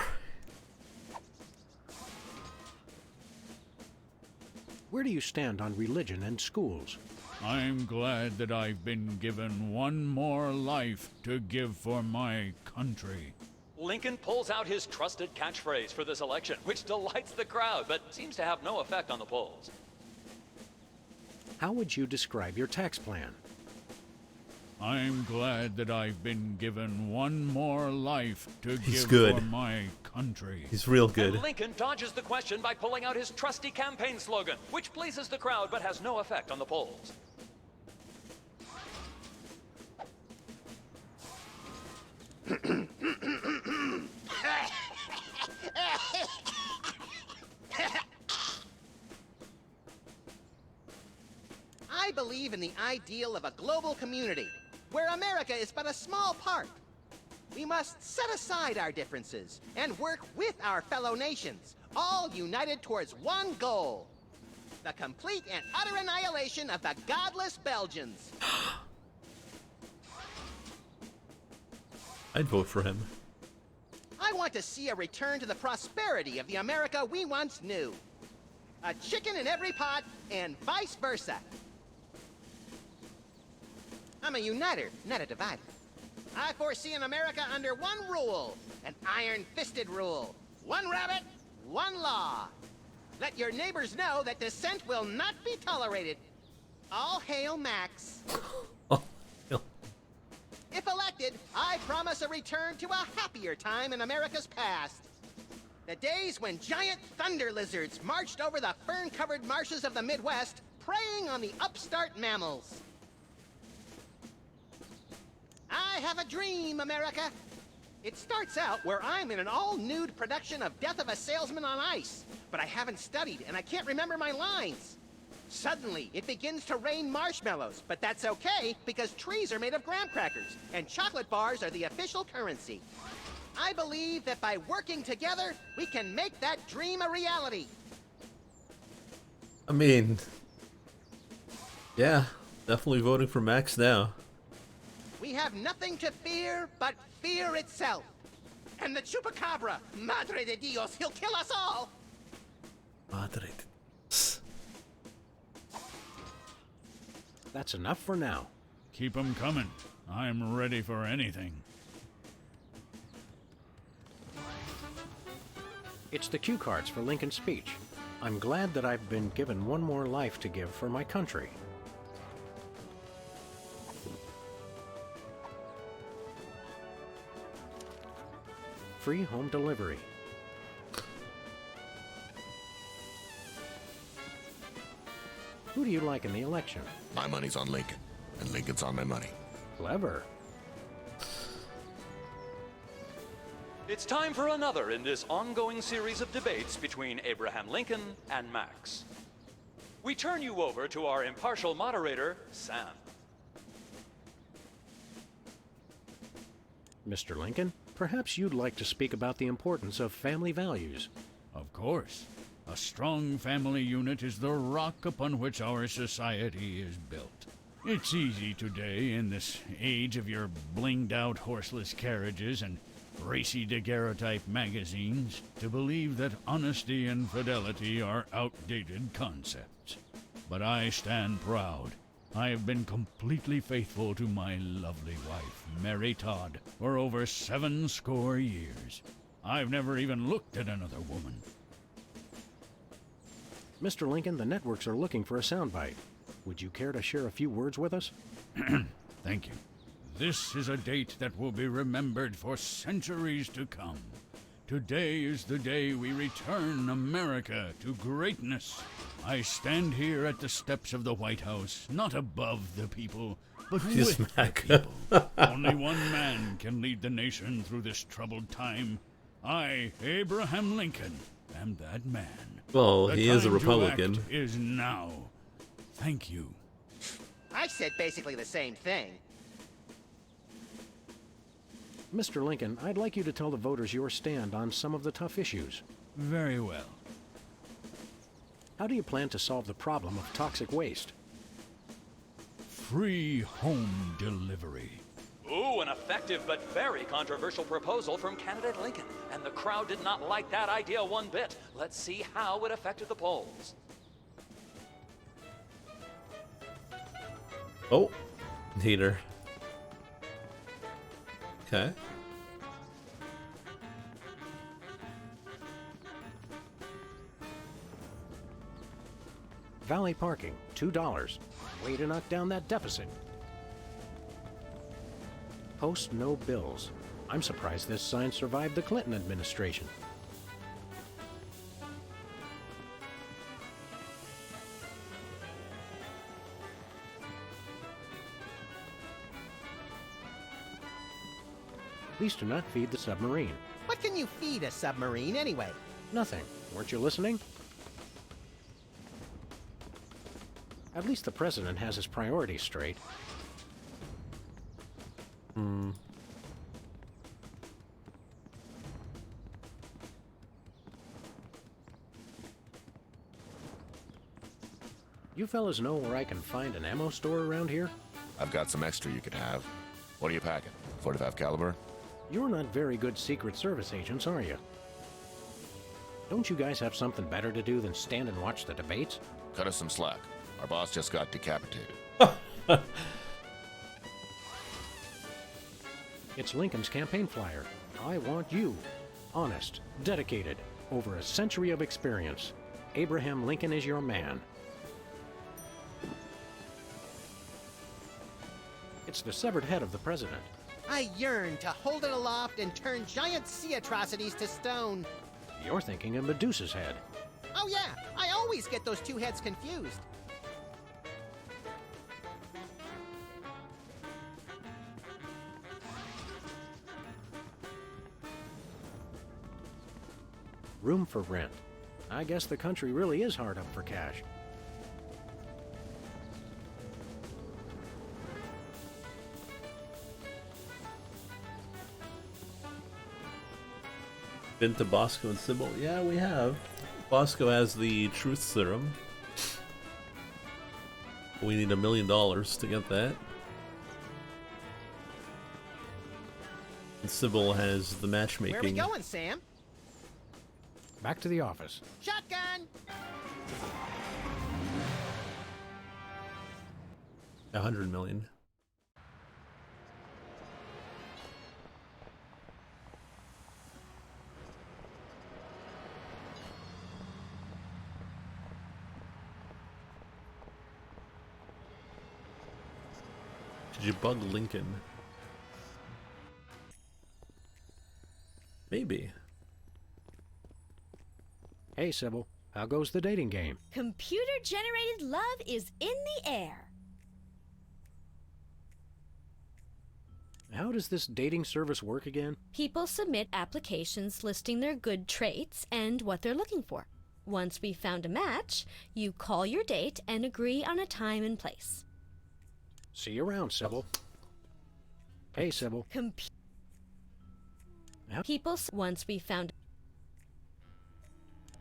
Where do you stand on religion and schools? I'm glad that I've been given one more life to give for my country. Lincoln pulls out his trusted catchphrase for this election, which delights the crowd, but seems to have no effect on the polls. How would you describe your tax plan? I'm glad that I've been given one more life to He's give good. for my country. He's real good. And Lincoln dodges the question by pulling out his trusty campaign slogan, which pleases the crowd but has no effect on the polls. I believe in the ideal of a global community, where America is but a small part. We must set aside our differences and work with our fellow nations, all united towards one goal: the complete and utter annihilation of the godless Belgians. I'd vote for him. I want to see a return to the prosperity of the America we once knew. A chicken in every pot, and vice versa. I'm a uniter, not a divider. I foresee an America under one rule, an iron-fisted rule. One rabbit, one law. Let your neighbors know that dissent will not be tolerated. All hail Max. If elected, I promise a return to a happier time in America's past. The days when giant thunder lizards marched over the fern-covered marshes of the Midwest, preying on the upstart mammals. I have a dream, America. It starts out where I'm in an all-nude production of Death of a Salesman on Ice, but I haven't studied and I can't remember my lines. Suddenly, it begins to rain marshmallows, but that's okay because trees are made of graham crackers and chocolate bars are the official currency. I believe that by working together, we can make that dream a reality. I mean, yeah, definitely voting for Max now. We have nothing to fear but fear itself. And the Chupacabra, Madre de Dios, he'll kill us all! Madre de... That's enough for now. Keep 'em coming. I'm ready for anything. It's the cue cards for Lincoln's speech. I'm glad that I've been given one more life to give for my country. Free home delivery. Who do you like in the election? My money's on Lincoln, and Lincoln's on my money. Clever. It's time for another in this ongoing series of debates between Abraham Lincoln and Max. We turn you over to our impartial moderator, Sam. Mr. Lincoln, perhaps you'd like to speak about the importance of family values. Of course. A strong family unit is the rock upon which our society is built. It's easy today, in this age of your blinged-out horseless carriages and racy daguerreotype magazines, to believe that honesty and fidelity are outdated concepts. But I stand proud. I have been completely faithful to my lovely wife, Mary Todd, for over 70 years. I've never even looked at another woman. Mr. Lincoln, the networks are looking for a soundbite. Would you care to share a few words with us? Thank you. This is a date that will be remembered for centuries to come. Today is the day we return America to greatness. I stand here at the steps of the White House, not above the people, but with the people. Only one man can lead the nation through this troubled time. I, Abraham Lincoln, am that man. Well, The he is a time to Republican. act is now. Thank you. I said basically the same thing. Mr. Lincoln, I'd like you to tell the voters your stand on some of the tough issues. Very well. How do you plan to solve the problem of toxic waste? Free home delivery. Ooh, an effective but very controversial proposal from candidate Lincoln. And the crowd did not like that idea one bit. Let's see how it affected the polls. Oh, heater. Okay. Valet parking, $2. Way to knock down that deficit. Post no bills. I'm surprised this sign survived the Clinton administration. Please do not feed the submarine. What can you feed a submarine anyway? Nothing. Weren't you listening? At least the president has his priorities straight. You fellas know where I can find an ammo store around here? I've got some extra you could have. What are you packing? 45 caliber? You're not very good Secret Service agents, are you? Don't you guys have something better to do than stand and watch the debates? Cut us some slack. Our boss just got decapitated. It's Lincoln's campaign flyer. I want you. Honest, dedicated, over a century of experience. Abraham Lincoln is your man. It's the severed head of the president. I yearn to hold it aloft and turn giant sea atrocities to stone. You're thinking of Medusa's head. Oh yeah, I always get those two heads confused. Room for rent. I guess the country really is hard up for cash. Been to Bosco and Sybil? Yeah, we have. Bosco has the truth serum. We need $1 million to get that. And Sybil has the matchmaking. Where are we going, Sam? Back to the office. Shotgun! 100 million. Should you bug Lincoln? Maybe. Hey, Sybil. How goes the dating game? Computer-generated love is in the air. How does this dating service work again? People submit applications listing their good traits and what they're looking for. Once we've found a match, you call your date and agree on a time and place. See you around, Sybil. Hey, Sybil. Once we found.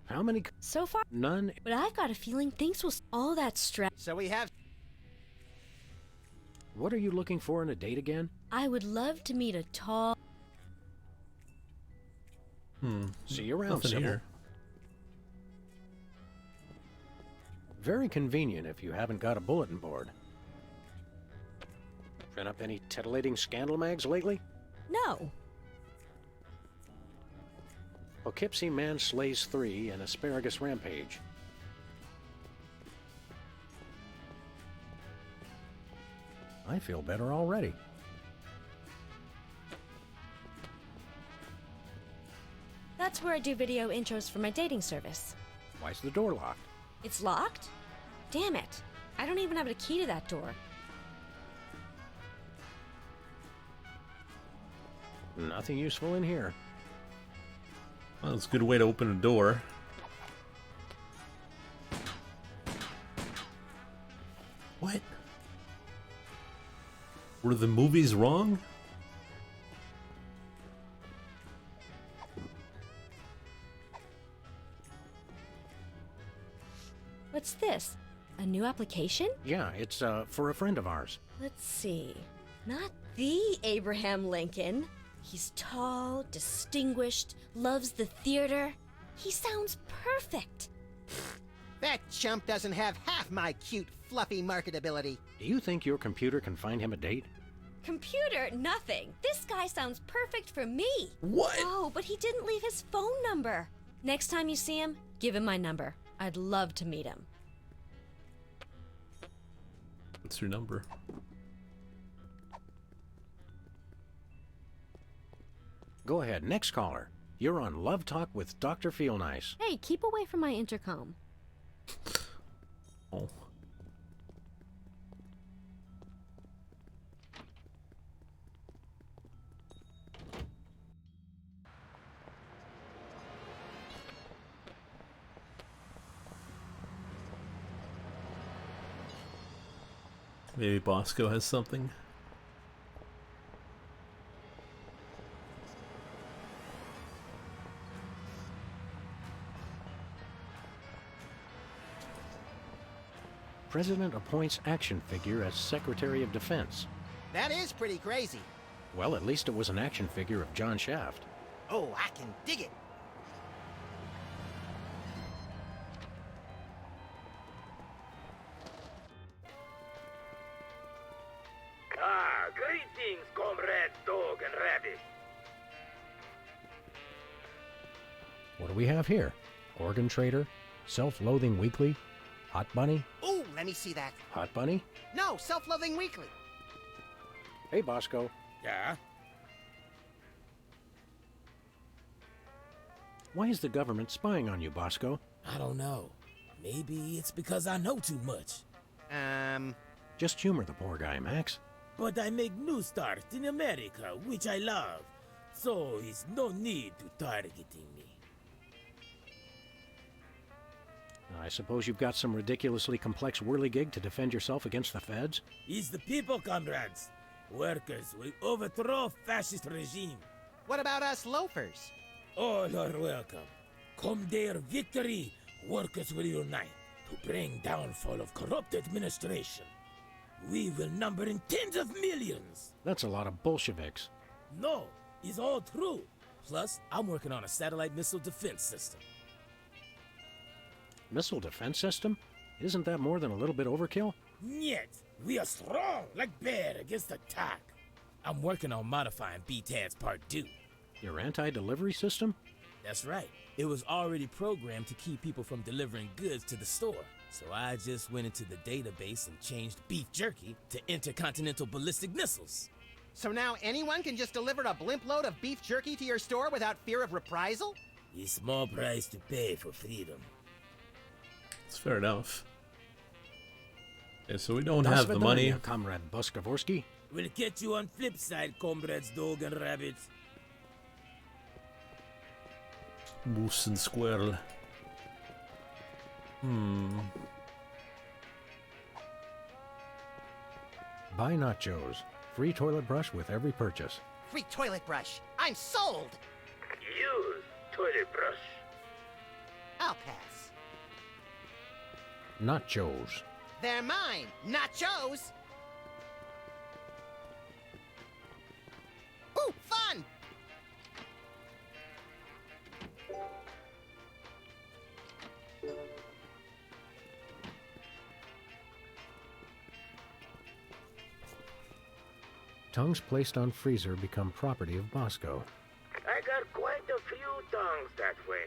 How many? So far, none. But I've got a feeling things will all that stress. So we have. What are you looking for in a date again? I would love to meet a tall. See you around, Nothing Sybil. here. Very convenient if you haven't got a bulletin board. Print up any titillating scandal mags lately? No. Poughkeepsie man slays 3 in asparagus rampage. I feel better already. That's where I do video intros for my dating service. Why's the door locked? It's locked? Damn it. I don't even have a key to that door. Nothing useful in here. Well, it's a good way to open a door. What? Were the movies wrong? What's this? A new application? Yeah, it's for a friend of ours. Let's see. Not the Abraham Lincoln. He's tall, distinguished, loves the theater. He sounds perfect. That chump doesn't have half my cute, fluffy marketability. Do you think your computer can find him a date? Computer, nothing. This guy sounds perfect for me. What? Oh, but he didn't leave his phone number. Next time you see him, give him my number. I'd love to meet him. What's your number? Go ahead, next caller. You're on Love Talk with Dr. Feelnice. Hey, keep away from my intercom. Oh. Maybe Bosco has something. President appoints action figure as Secretary of Defense. That is pretty crazy. Well, at least it was an action figure of John Shaft. Oh, I can dig it. Ah, greetings, comrade Dog and Rabbit. What do we have here? Organ Trader? Self-Loathing Weekly? Hot Bunny? Ooh, let me see that. Hot Bunny? No, Self-Loathing Weekly. Hey, Bosco. Yeah? Why is the government spying on you, Bosco? I don't know. Maybe it's because I know too much. Just humor the poor guy, Max. But I make new stars in America, which I love. So it's no need to targeting me. I suppose you've got some ridiculously complex whirligig to defend yourself against the feds? It's the people, comrades. Workers will overthrow fascist regime. What about us loafers? All are welcome. Come their victory, workers will unite to bring downfall of corrupt administration. We will number in tens of millions. That's a lot of Bolsheviks. No, it's all true. Plus, I'm working on a satellite missile defense system. Missile defense system? Isn't that more than a little bit overkill? Yet, we are strong like bear against attack. I'm working on modifying BTAD's Part 2. Your anti-delivery system? That's right. It was already programmed to keep people from delivering goods to the store. So I just went into the database and changed beef jerky to intercontinental ballistic missiles. So now anyone can just deliver a blimp load of beef jerky to your store without fear of reprisal? A small price to pay for freedom. It's fair enough. Okay, so we don't have the money. Comrade Boskavorsky. We'll get you on flip side, comrades dog and rabbit. Moose and squirrel. Buy nachos. Free toilet brush with every purchase. Free toilet brush. I'm sold. Use toilet brush. I'll pass. Nachos. They're mine. Nachos. Ooh, fun! Tongues placed on freezer become property of Bosco. I got quite a few tongues that way.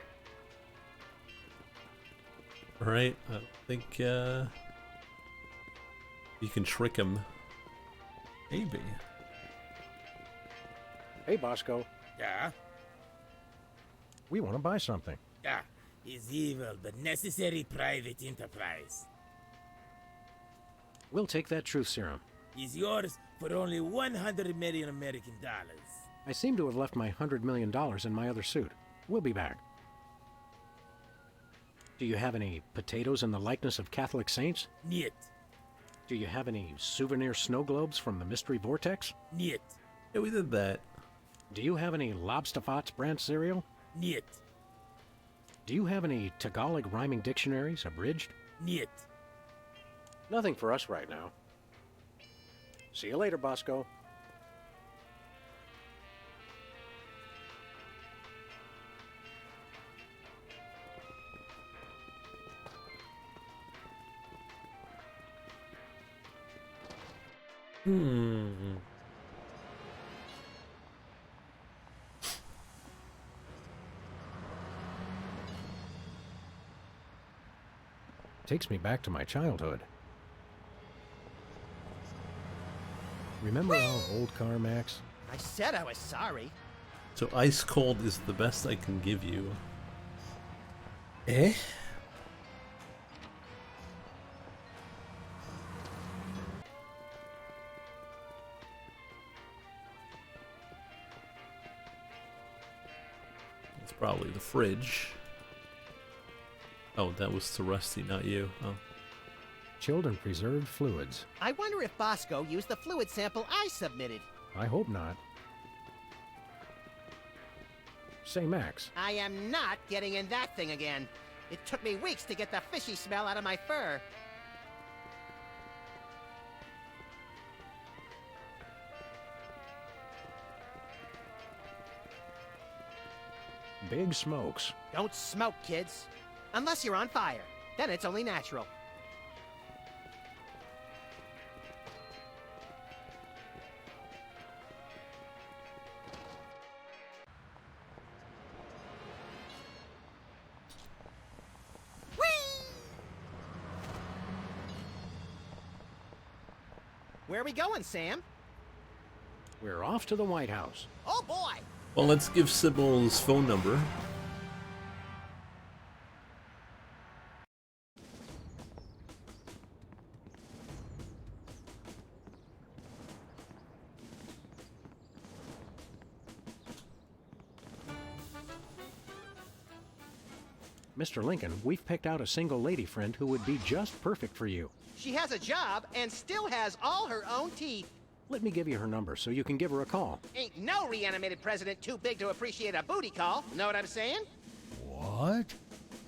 Alright, I think you can trick him. Maybe. Hey, Bosco. Yeah? We want to buy something. Yeah. It's evil, but necessary private enterprise. We'll take that truth serum. It's yours for only 100 million American dollars. I seem to have left my $100 million in my other suit. We'll be back. Do you have any potatoes in the likeness of Catholic saints? Niet. Do you have any souvenir snow globes from the Mystery Vortex? Niet. Yeah, we did that. Do you have any Lobsterfots brand cereal? Niet. Do you have any Tagalog rhyming dictionaries abridged? Niet. Nothing for us right now. See you later, Bosco. Takes me back to my childhood. Remember our old car, Max? I said I was sorry. So ice cold is the best I can give you. Eh? It's probably the fridge. Oh, that was to Rusty, not you. Oh. Chilled and preserved fluids. I wonder if Bosco used the fluid sample I submitted. I hope not. Say, Max. I am not getting in that thing again. It took me weeks to get the fishy smell out of my fur. Big smokes. Don't smoke, kids. Unless you're on fire. Then it's only natural. Where are we going, Sam? We're off to the White House. Oh, boy! Well, let's give Sybil's phone number. Mr. Lincoln, we've picked out a single lady friend who would be just perfect for you. She has a job and still has all her own teeth. Let me give you her number so you can give her a call. Ain't no reanimated president too big to appreciate a booty call. Know what I'm saying? What?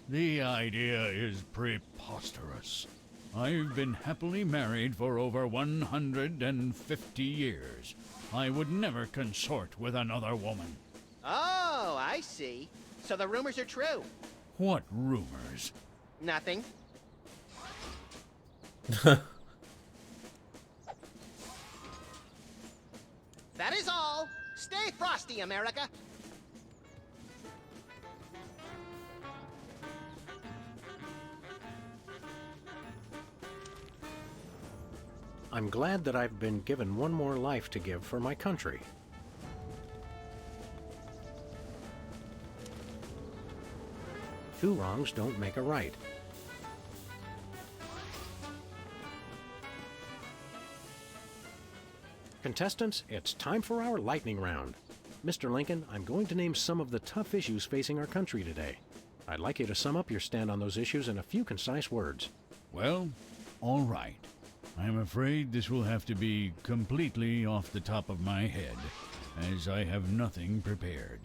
The idea is preposterous. I've been happily married for over 150 years. I would never consort with another woman. Oh, I see. So the rumors are true. What rumors? Nothing. That is all. Stay frosty, America. I'm glad that I've been given one more life to give for my country. Two wrongs don't make a right. Contestants, it's time for our lightning round. Mr. Lincoln, I'm going to name some of the tough issues facing our country today. I'd like you to sum up your stand on those issues in a few concise words. Well, all right. I'm afraid this will have to be completely off the top of my head, as I have nothing prepared.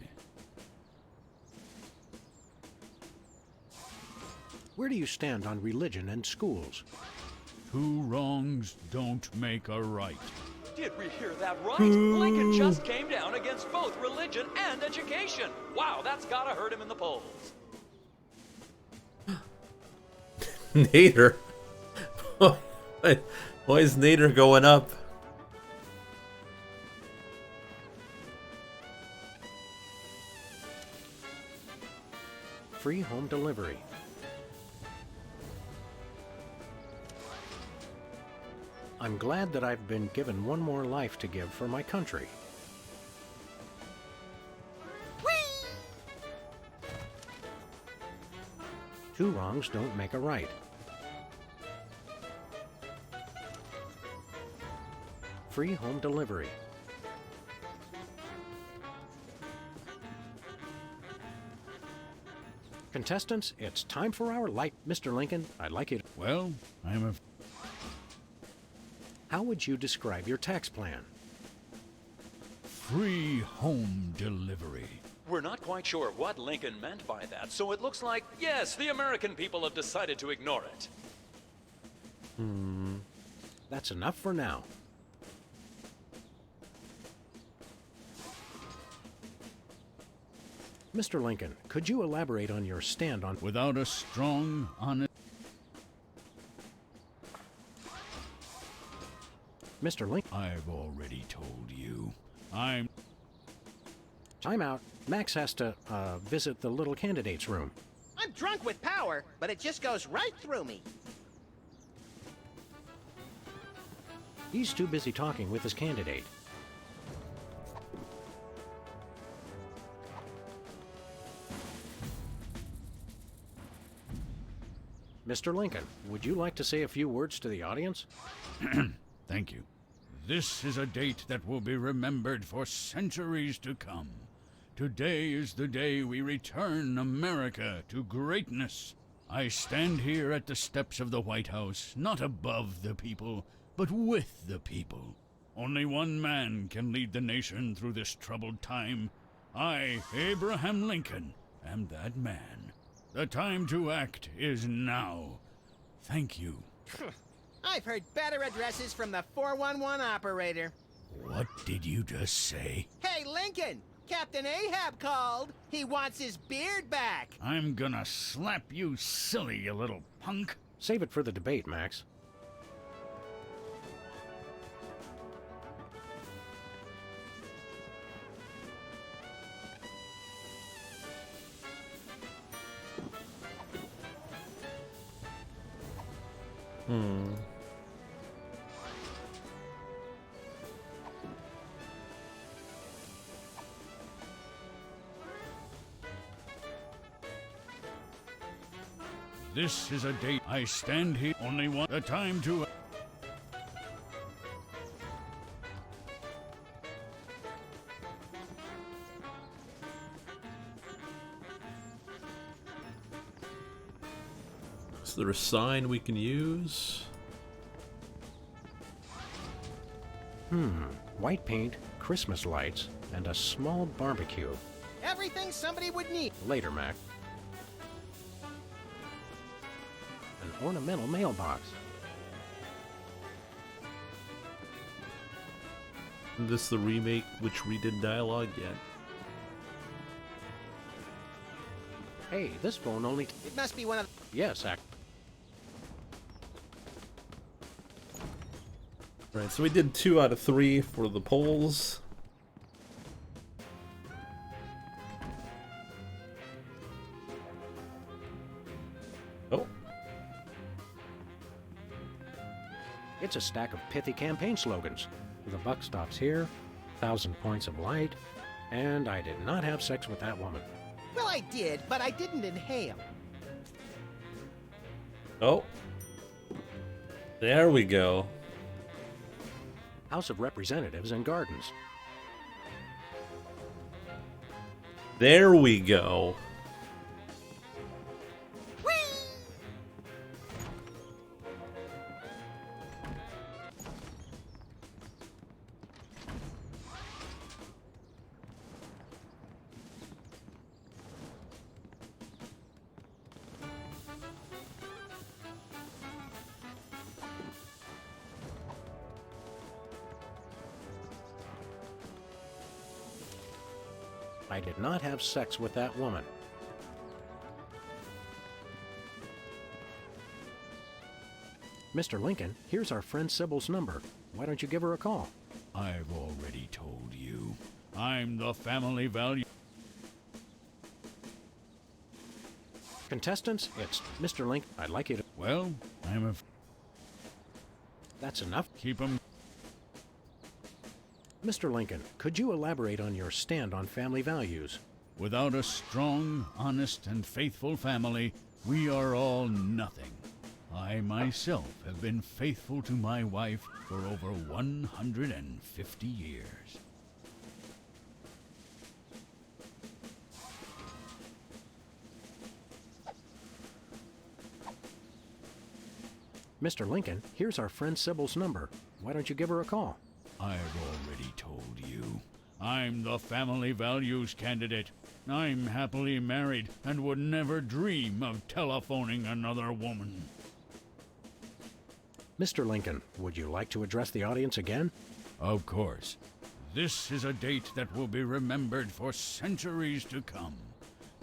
Where do you stand on religion and schools? Two wrongs don't make a right. Did we hear that right? Lincoln just came down against both religion and education. Wow, that's gotta hurt him in the polls. Nader? Why is Nader going up? Free home delivery. I'm glad that I've been given one more life to give for my country. Whee! Two wrongs don't make a right. Free home delivery. Contestants, it's time for our light. Mr. Lincoln, I'd like you to... Well, How would you describe your tax plan? Free home delivery. We're not quite sure what Lincoln meant by that, so it looks like, yes, the American people have decided to ignore it. That's enough for now. Mr. Lincoln, could you elaborate on your stand on... Without a strong, honest... Mr. Lincoln... I've already told you. Time out. Max has to, visit the little candidate's room. I'm drunk with power, but it just goes right through me. He's too busy talking with his candidate. Mr. Lincoln, would you like to say a few words to the audience? Thank you. This is a date that will be remembered for centuries to come. Today is the day we return America to greatness. I stand here at the steps of the White House, not above the people, but with the people. Only one man can lead the nation through this troubled time. I, Abraham Lincoln, am that man. The time to act is now. Thank you. I've heard better addresses from the 411 operator. What did you just say? Hey, Lincoln! Captain Ahab called. He wants his beard back. I'm gonna slap you silly, you little punk. Save it for the debate, Max. This is a date. I stand here only one. The time to... Is there a sign we can use? White paint, Christmas lights, and a small barbecue. Everything somebody would need. Later, Mac. An ornamental mailbox. Is this the remake which redid dialogue yet? Hey, this phone only... It must be one of... Yes, Right, so we did 2 out of 3 for the polls. Oh. It's a stack of pithy campaign slogans. The buck stops here, 1,000 points of light, and I did not have sex with that woman. Well, I did, but I didn't inhale. Oh. There we go. House of Representatives and Gardens. There we go. I did not have sex with that woman. Mr. Lincoln, here's our friend Sybil's number. Why don't you give her a call? I've already told you. I'm the family value. Contestants, it's Mr. Lincoln. I'd like you to... Well, I'm a... That's enough. Keep 'em... Mr. Lincoln, could you elaborate on your stand on family values? Without a strong, honest, and faithful family, we are all nothing. I myself have been faithful to my wife for over 150 years. Mr. Lincoln, here's our friend Sybil's number. Why don't you give her a call? I've already told you. I'm the family values candidate. I'm happily married and would never dream of telephoning another woman. Mr. Lincoln, would you like to address the audience again? Of course. This is a date that will be remembered for centuries to come.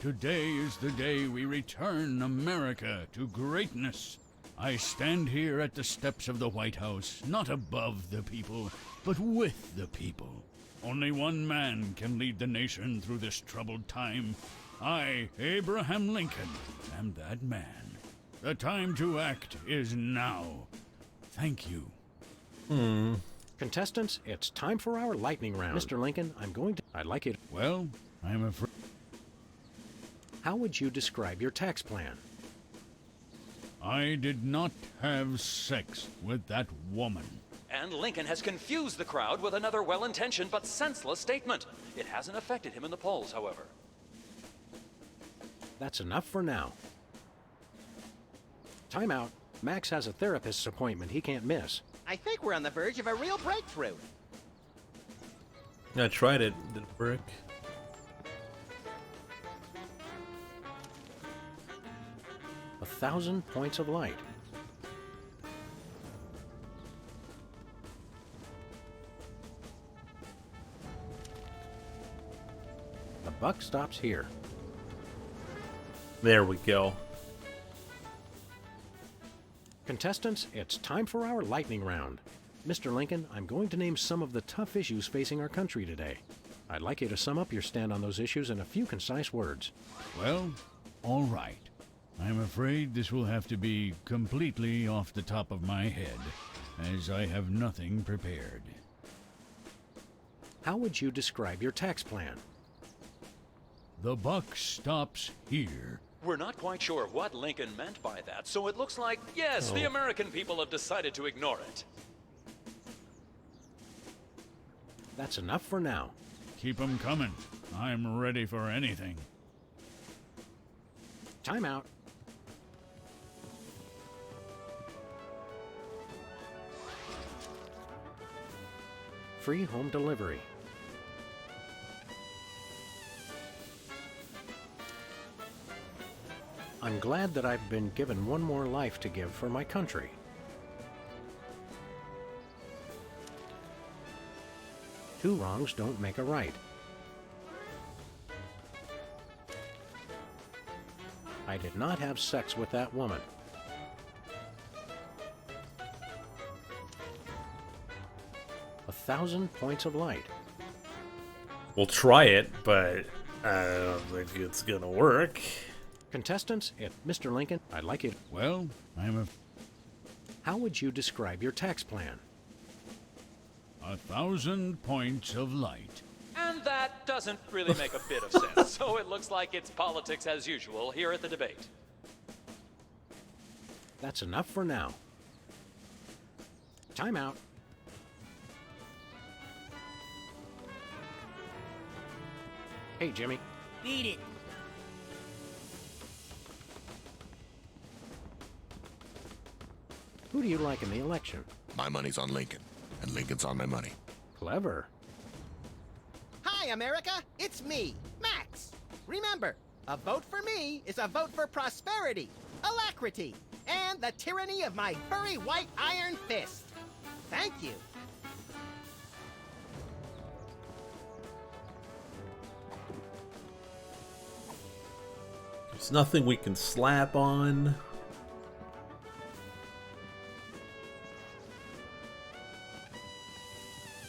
Today is the day we return America to greatness. I stand here at the steps of the White House, not above the people, but with the people. Only one man can lead the nation through this troubled time. I, Abraham Lincoln, am that man. The time to act is now. Thank you. Contestants, it's time for our lightning round. Mr. Lincoln, I'd like you to... Well, I'm afraid... How would you describe your tax plan? I did not have sex with that woman. And Lincoln has confused the crowd with another well-intentioned but senseless statement. It hasn't affected him in the polls, however. That's enough for now. Time out. Max has a therapist's appointment he can't miss. I think we're on the verge of a real breakthrough. I tried it. Didn't work. A 1,000 points of light. The buck stops here. There we go. Contestants, it's time for our lightning round. Mr. Lincoln, I'm going to name some of the tough issues facing our country today. I'd like you to sum up your stand on those issues in a few concise words. Well, all right. I'm afraid this will have to be completely off the top of my head, as I have nothing prepared. How would you describe your tax plan? The buck stops here. We're not quite sure what Lincoln meant by that, so it looks like, yes, the American people have decided to ignore it. That's enough for now. Keep 'em coming. I'm ready for anything. Time out. Free home delivery. I'm glad that I've been given one more life to give for my country. Two wrongs don't make a right. I did not have sex with that woman. A 1,000 points of light. We'll try it, but I don't think it's gonna work. Contestants, if Mr. Lincoln, I'd like you. Well, How would you describe your tax plan? 1,000 points of light. And that doesn't really make a bit of sense, so it looks like it's politics as usual here at the debate. That's enough for now. Time out. Hey, Jimmy. Beat it. Who do you like in the election? My money's on Lincoln, and Lincoln's on my money. Clever. Hi, America! It's me, Max! Remember, a vote for me is a vote for prosperity, alacrity, and the tyranny of my furry white iron fist. Thank you. There's nothing we can slap on.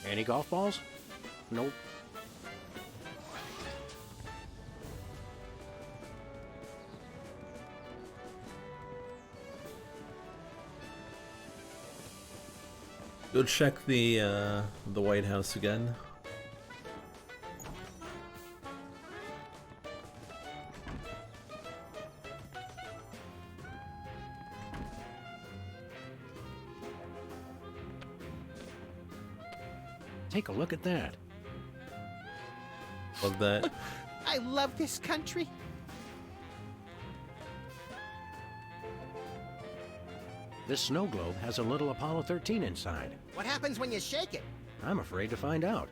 Any golf balls? Nope. Go check the White House again. Take a look at that. Love that. I love this country. This snow globe has a little Apollo 13 inside. What happens when you shake it? I'm afraid to find out.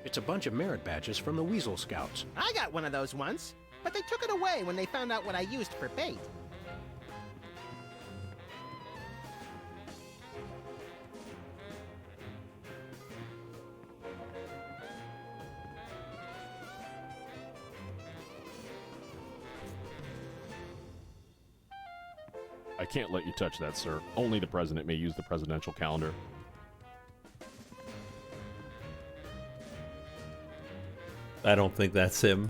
It's a bunch of merit badges from the Weasel Scouts. I got one of those once, but they took it away when they found out what I used for bait. I can't let you touch that, sir. Only the president may use the presidential calendar. I don't think that's him.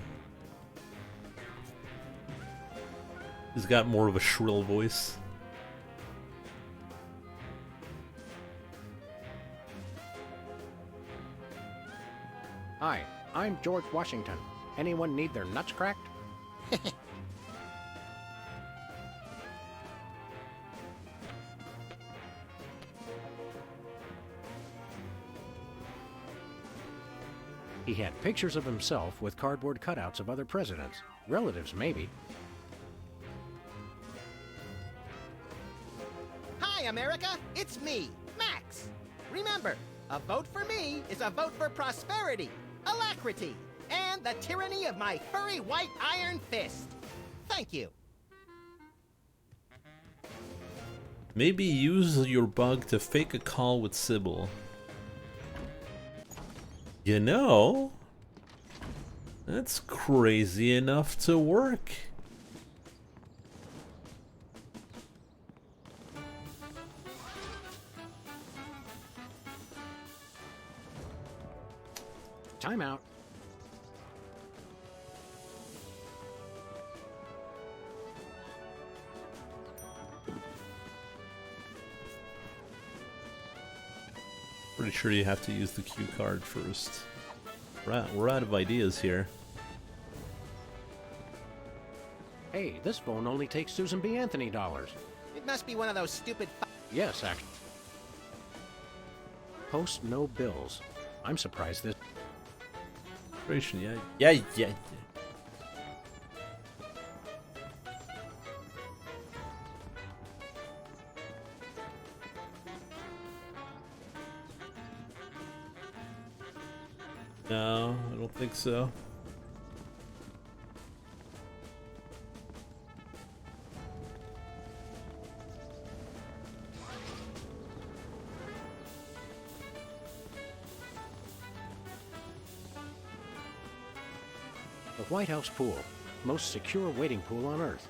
He's got more of a shrill voice. Hi, I'm George Washington. Anyone need their nuts cracked? He had pictures of himself with cardboard cutouts of other presidents. Relatives, maybe. Hi, America! It's me, Max! Remember, a vote for me is a vote for prosperity, alacrity, and the tyranny of my furry white iron fist. Thank you. Maybe use your bug to fake a call with Sybil. You know, that's crazy enough to work. Time out. Pretty sure you have to use the cue card first. We're out of ideas here. Hey, this phone only takes Susan B. Anthony dollars. It must be one of those stupid Yes, actually. Post no bills. I'm surprised this... Yeah. No, I don't think so. The White House pool. Most secure waiting pool on Earth.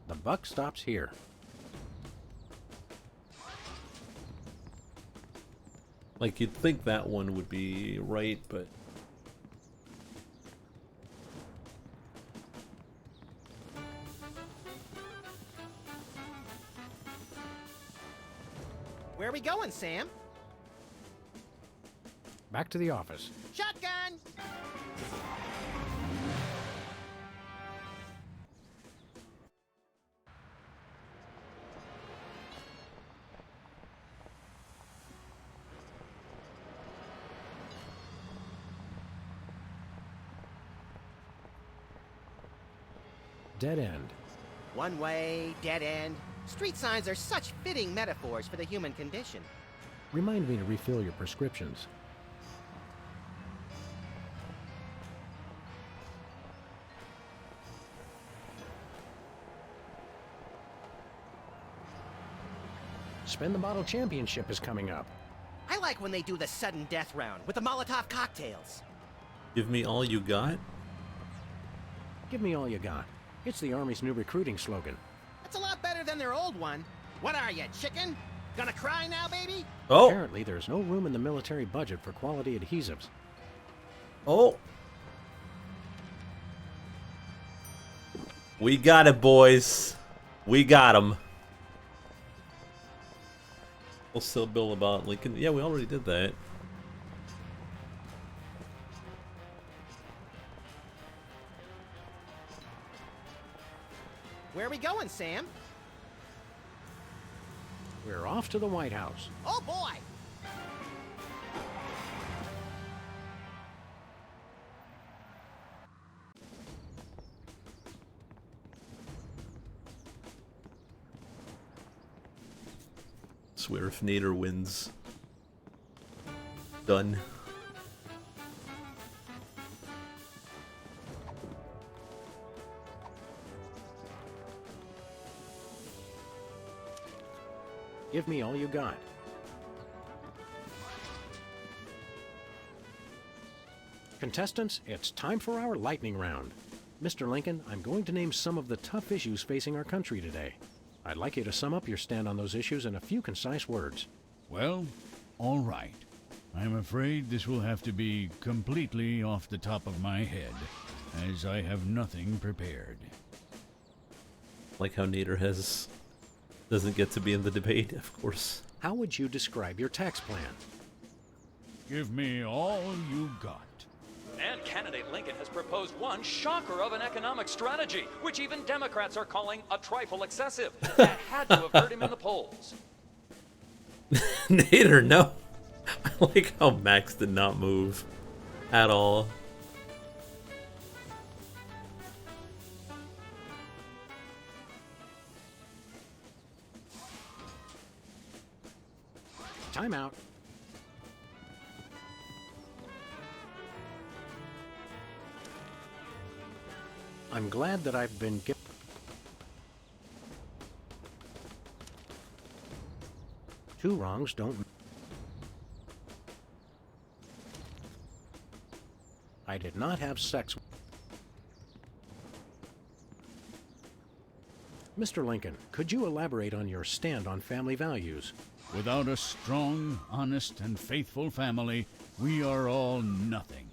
The buck stops here. Like, you'd think that one would be right, but... Where are we going, Sam? Back to the office. Shotgun! Dead end. One way, dead end. Street signs are such fitting metaphors for the human condition. Remind me to refill your prescriptions. Spin the Bottle Championship is coming up. I like when they do the sudden death round with the Molotov cocktails. Give me all you got? Give me all you got. It's the Army's new recruiting slogan. That's a lot better than their old one. What are you, chicken? Gonna cry now, baby? Oh! Apparently, there's no room in the military budget for quality adhesives. Oh! We got it, boys. We got him. We'll still bill about Lincoln. Yeah, we already did that. Where are we going, Sam? We're off to the White House. Oh, boy! Swear if Nader wins. Done. Give me all you got. Contestants, it's time for our lightning round. Mr. Lincoln, I'm going to name some of the tough issues facing our country today. I'd like you to sum up your stand on those issues in a few concise words. Well, all right. I'm afraid this will have to be completely off the top of my head, as I have nothing prepared. Like how Nader doesn't get to be in the debate, of course. How would you describe your tax plan? Give me all you got. And candidate Lincoln has proposed one shocker of an economic strategy, which even Democrats are calling a trifle excessive. That had to have hurt him in the polls. Nader, no. I like how Max did not move at all. Time out. I'm glad that I've been given. Two wrongs don't. I did not have sex. Mr. Lincoln, could you elaborate on your stand on family values? Without a strong, honest, and faithful family, we are all nothing.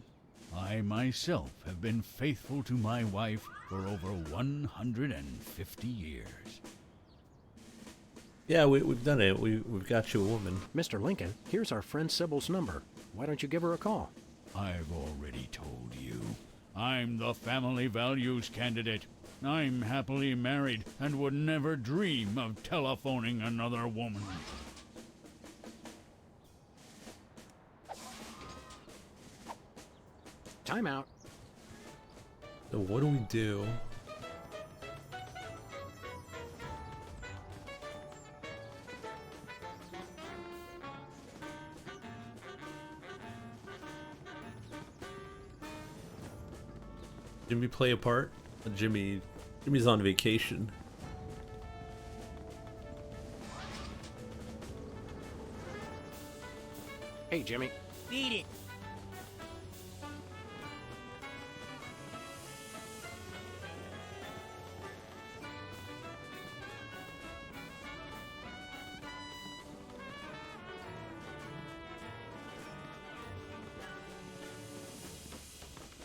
I myself have been faithful to my wife for over 150 years. Yeah, we've done it. We've got you a woman. Mr. Lincoln, here's our friend Sybil's number. Why don't you give her a call? I've already told you. I'm the family values candidate. I'm happily married and would never dream of telephoning another woman. Time out. So what do we do? Jimmy play a part? Jimmy's on vacation. Hey, Jimmy. Beat it.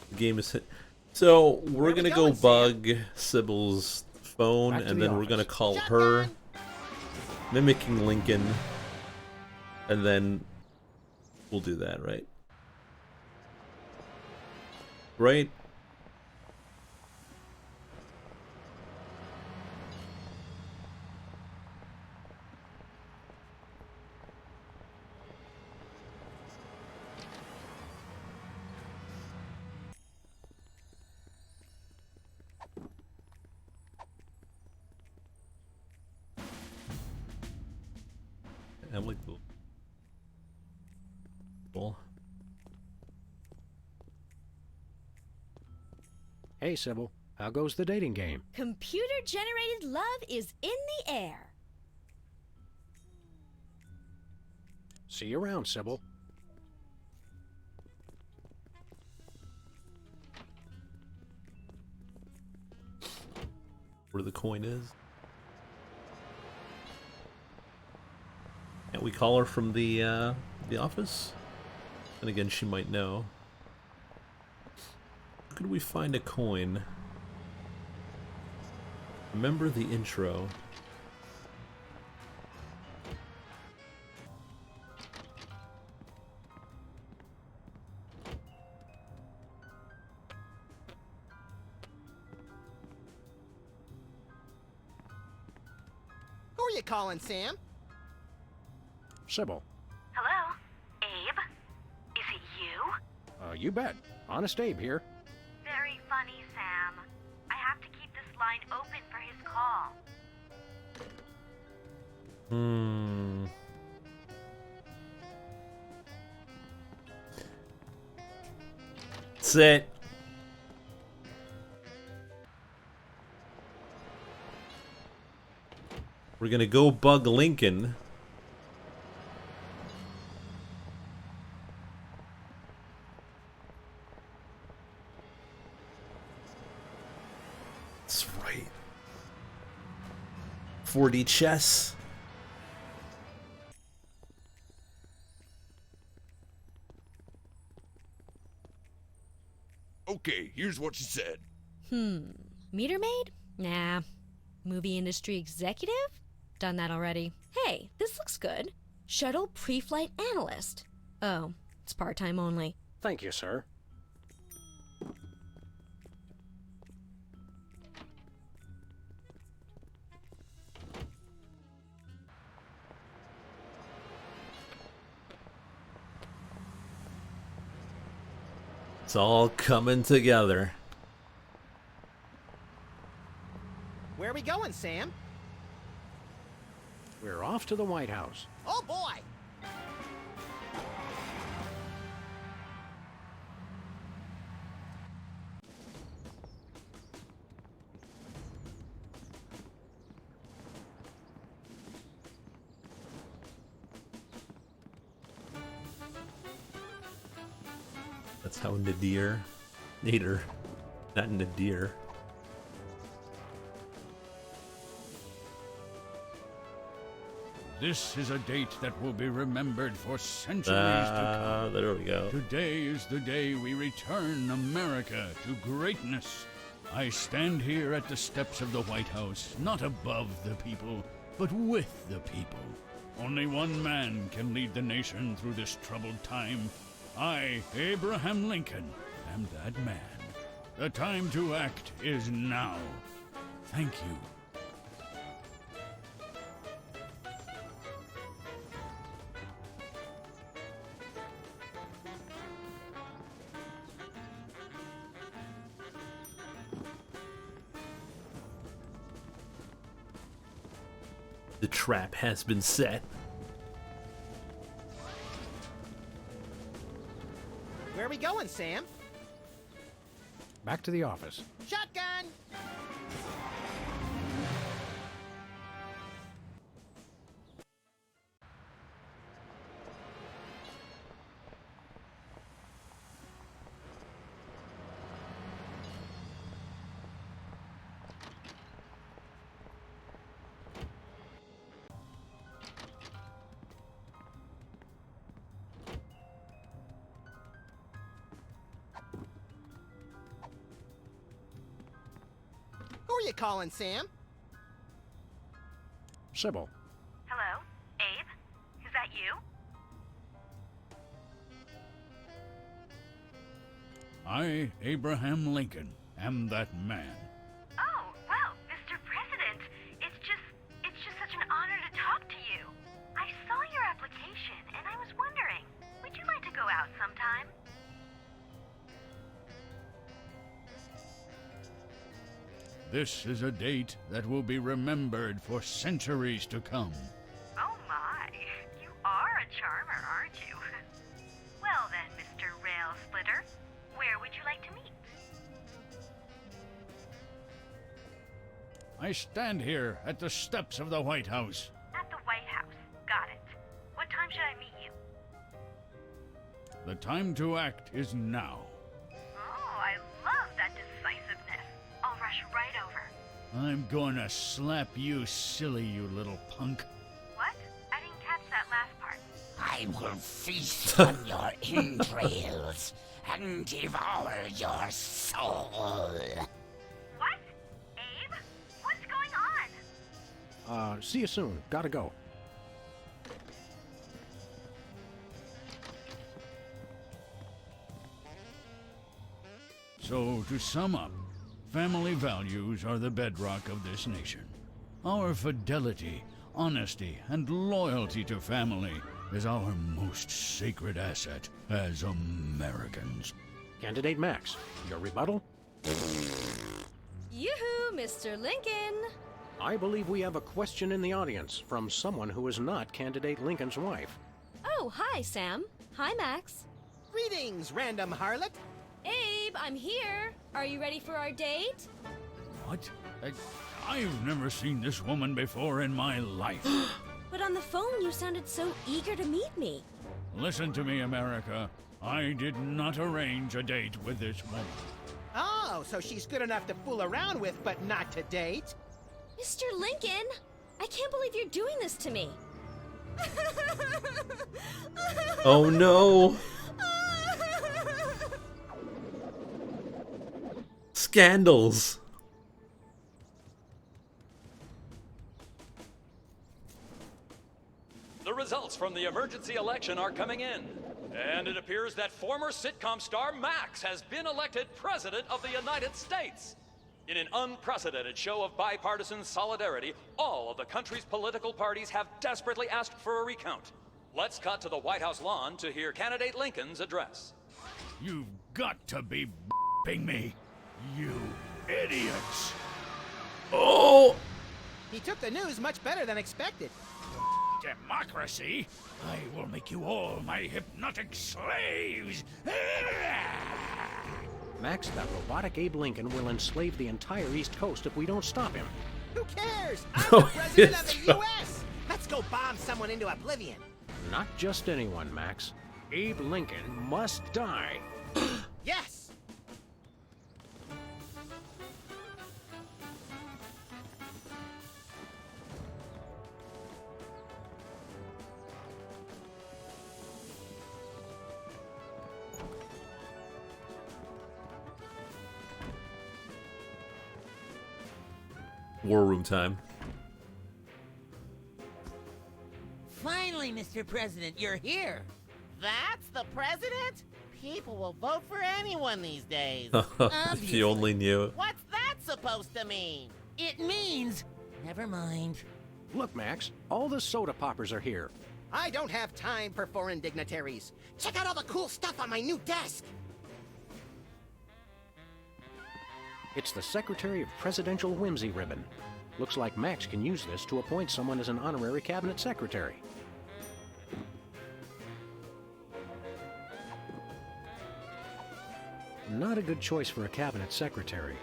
The game is hit. So we're Where we gonna going, go bug Sybil's phone, Back to and the then we're gonna office. call her, mimicking Lincoln, and then we'll do that, right? Right? I'm like the cool. Hey, Sybil. How goes the dating game? Computer-generated love is in the air. See you around, Sybil. Where the coin is. Can't we call her from the office? And again, she might know. How could we find a coin? Remember the intro. Who are you calling, Sam? Sybil. Hello? Abe? Is it you? You bet. Honest Abe here. Very funny, Sam. I have to keep this line open for his call. Sit. We're gonna go bug Lincoln. That's right. 4D chess. Okay, here's what she said. Meter maid? Nah. Movie industry executive? Done that already. Hey, this looks good. Shuttle pre-flight analyst. Oh, it's part-time only. Thank you, sir. It's all coming together. Where are we going, Sam? We're off to the White House. Oh, boy! That's how Nadir, not Nadir. This is a date that will be remembered for centuries to come. There we go. Today is the day we return America to greatness. I stand here at the steps of the White House, not above the people, but with the people. Only one man can lead the nation through this troubled time. I, Abraham Lincoln, am that man. The time to act is now. Thank you. The trap has been set. Where are we going, Sam? Back to the office. Shotgun! Who are you calling, Sam? Sybil. Hello? Abe? Is that you? I, Abraham Lincoln, am that man. Oh, well, Mr. President, it's just such an honor to talk to you. I saw your application, and I was wondering, would you like to go out sometime? This is a date that will be remembered for centuries to come. Oh my, you are a charmer, aren't you? Well then, Mr. Rail Splitter, where would you like to meet? I stand here at the steps of the White House. At the White House. Got it. What time should I meet you? The time to act is now. Oh, I love that decisiveness. I'll rush right over. I'm gonna slap you silly, you little punk. What? I didn't catch that last part. I will feast on your entrails and devour your soul. What? Abe? What's going on? See you soon. Gotta go. So, to sum up, family values are the bedrock of this nation. Our fidelity, honesty, and loyalty to family is our most sacred asset as Americans. Candidate Max, your rebuttal? Yoo-hoo, Mr. Lincoln! I believe we have a question in the audience from someone who is not Candidate Lincoln's wife. Oh, hi, Sam. Hi, Max. Greetings, random harlot. Abe, I'm here. Are you ready for our date? What? I've never seen this woman before in my life. But on the phone, you sounded so eager to meet me. Listen to me, America. I did not arrange a date with this woman. Oh, so she's good enough to fool around with, but not to date? Mr. Lincoln, I can't believe you're doing this to me. Oh no! Scandals! The results from the emergency election are coming in, and it appears that former sitcom star Max has been elected President of the United States. In an unprecedented show of bipartisan solidarity, all of the country's political parties have desperately asked for a recount. Let's cut to the White House lawn to hear Candidate Lincoln's address. You've got to be b***ing me, you idiots! Oh! He took the news much better than expected. Democracy? I will make you all my hypnotic slaves! Max, that robotic Abe Lincoln will enslave the entire East Coast if we don't stop him. Who cares? I'm the president of the U.S. Let's go bomb someone into oblivion. Not just anyone, Max. Abe Lincoln must die. Yes! War room time. Finally, Mr. President, you're here. That's the president? People will vote for anyone these days. If you only knew. What's that supposed to mean? It means... Never mind. Look, Max, all the soda poppers are here. I don't have time for foreign dignitaries. Check out all the cool stuff on my new desk. It's the Secretary of Presidential Whimsy ribbon. Looks like Max can use this to appoint someone as an honorary cabinet secretary. Not a good choice for a cabinet secretary.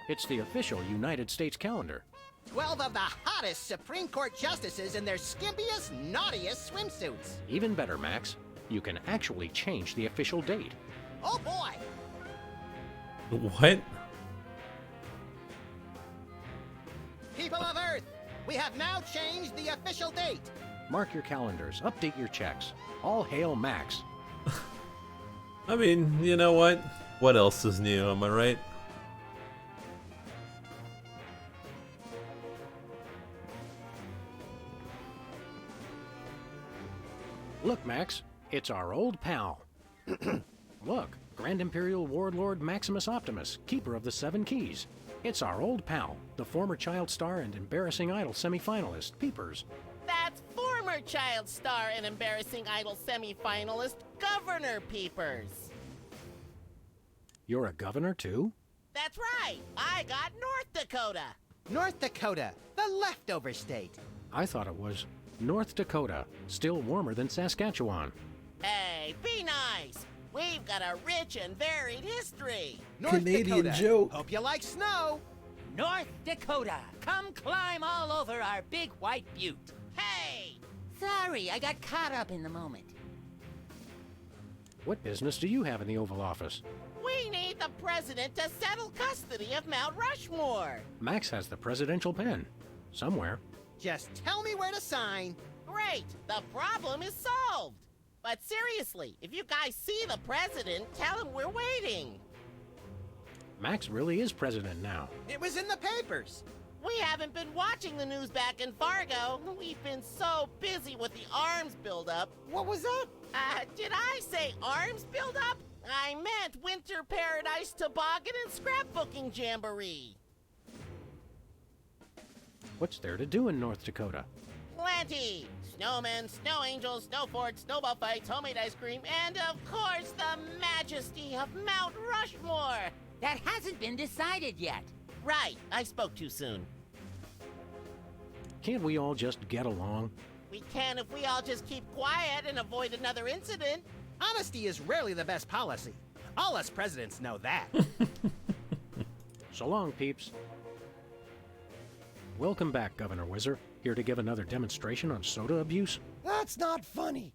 It's the official United States calendar. 12 of the hottest Supreme Court justices in their skimpiest, naughtiest swimsuits. Even better, Max. You can actually change the official date. Oh boy! What? People of Earth, we have now changed the official date. Mark your calendars, update your checks. All hail Max. I mean, you know what? What else is new, am I right? Look, Max, it's our old pal. Look, Grand Imperial Warlord Maximus Optimus, keeper of the Seven Keys. It's our old pal, the former Child Star and Embarrassing Idol semifinalist, Peepers. That's former Child Star and Embarrassing Idol semifinalist, Governor Peepers. You're a governor, too? That's right. I got North Dakota. North Dakota, the leftover state. I thought it was North Dakota, still warmer than Saskatchewan. Hey, be nice. We've got a rich and varied history. North Canadian Dakota. joke. Hope you like snow. North Dakota, come climb all over our big white butte. Hey! Sorry, I got caught up in the moment. What business do you have in the Oval Office? We need the president to settle custody of Mount Rushmore. Max has the presidential pen. Somewhere. Just tell me where to sign. Great, the problem is solved. But seriously, if you guys see the president, tell him we're waiting. Max really is president now. It was in the papers. We haven't been watching the news back in Fargo. We've been so busy with the arms buildup. What was that? Did I say arms buildup? I meant Winter Paradise Toboggan and Scrapbooking Jamboree. What's there to do in North Dakota? Plenty! Snowmen, snow angels, snow forts, snowball fights, homemade ice cream, and of course the majesty of Mount Rushmore! That hasn't been decided yet. Right, I spoke too soon. Can't we all just get along? We can if we all just keep quiet and avoid another incident. Honesty is rarely the best policy. All us presidents know that. So long, peeps. Welcome back, Governor Whizzer. Here to give another demonstration on soda abuse? That's not funny.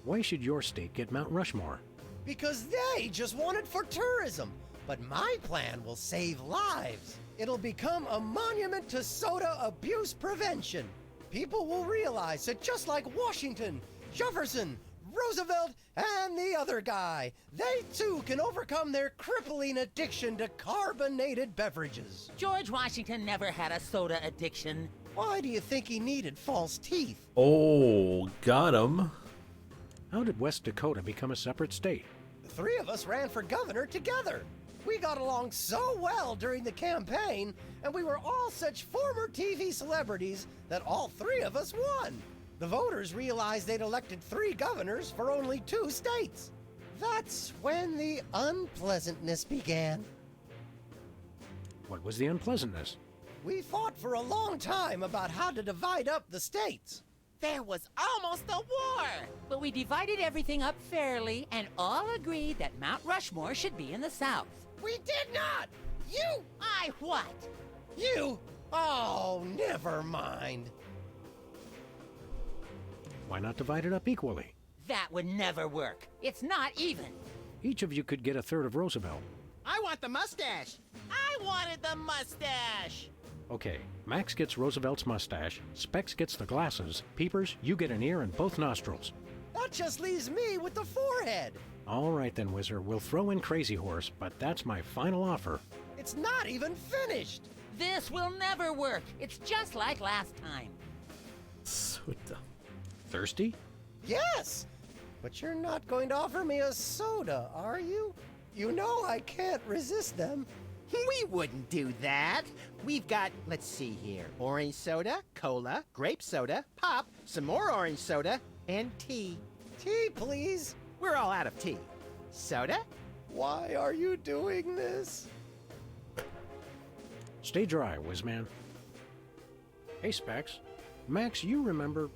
Why should your state get Mount Rushmore? Because they just want it for tourism. But my plan will save lives. It'll become a monument to soda abuse prevention. People will realize that just like Washington, Jefferson, Roosevelt, and the other guy, they too can overcome their crippling addiction to carbonated beverages. George Washington never had a soda addiction. Why do you think he needed false teeth? Oh, got him. How did West Dakota become a separate state? The three of us ran for governor together. We got along so well during the campaign, and we were all such former TV celebrities that all three of us won. The voters realized they'd elected 3 governors for only 2 states. That's when the unpleasantness began. What was the unpleasantness? We fought for a long time about how to divide up the states. There was almost a war! But we divided everything up fairly and all agreed that Mount Rushmore should be in the South. We did not! You! I what? You! Oh, never mind. Why not divide it up equally? That would never work. It's not even. Each of you could get a third of Roosevelt. I want the mustache. I wanted the mustache. Okay, Max gets Roosevelt's mustache, Specs gets the glasses, Peepers, you get an ear and both nostrils. That just leaves me with the forehead. All right then, Whizzer, we'll throw in Crazy Horse, but that's my final offer. It's not even finished. This will never work. It's just like last time. So dumb. Thirsty? Yes! But you're not going to offer me a soda, are you? You know I can't resist them. We wouldn't do that. We've got, let's see here, orange soda, cola, grape soda, pop, some more orange soda, and tea. Tea, please. We're all out of tea. Soda? Why are you doing this? Stay dry, Whizman. Hey, Specs. Max, you remember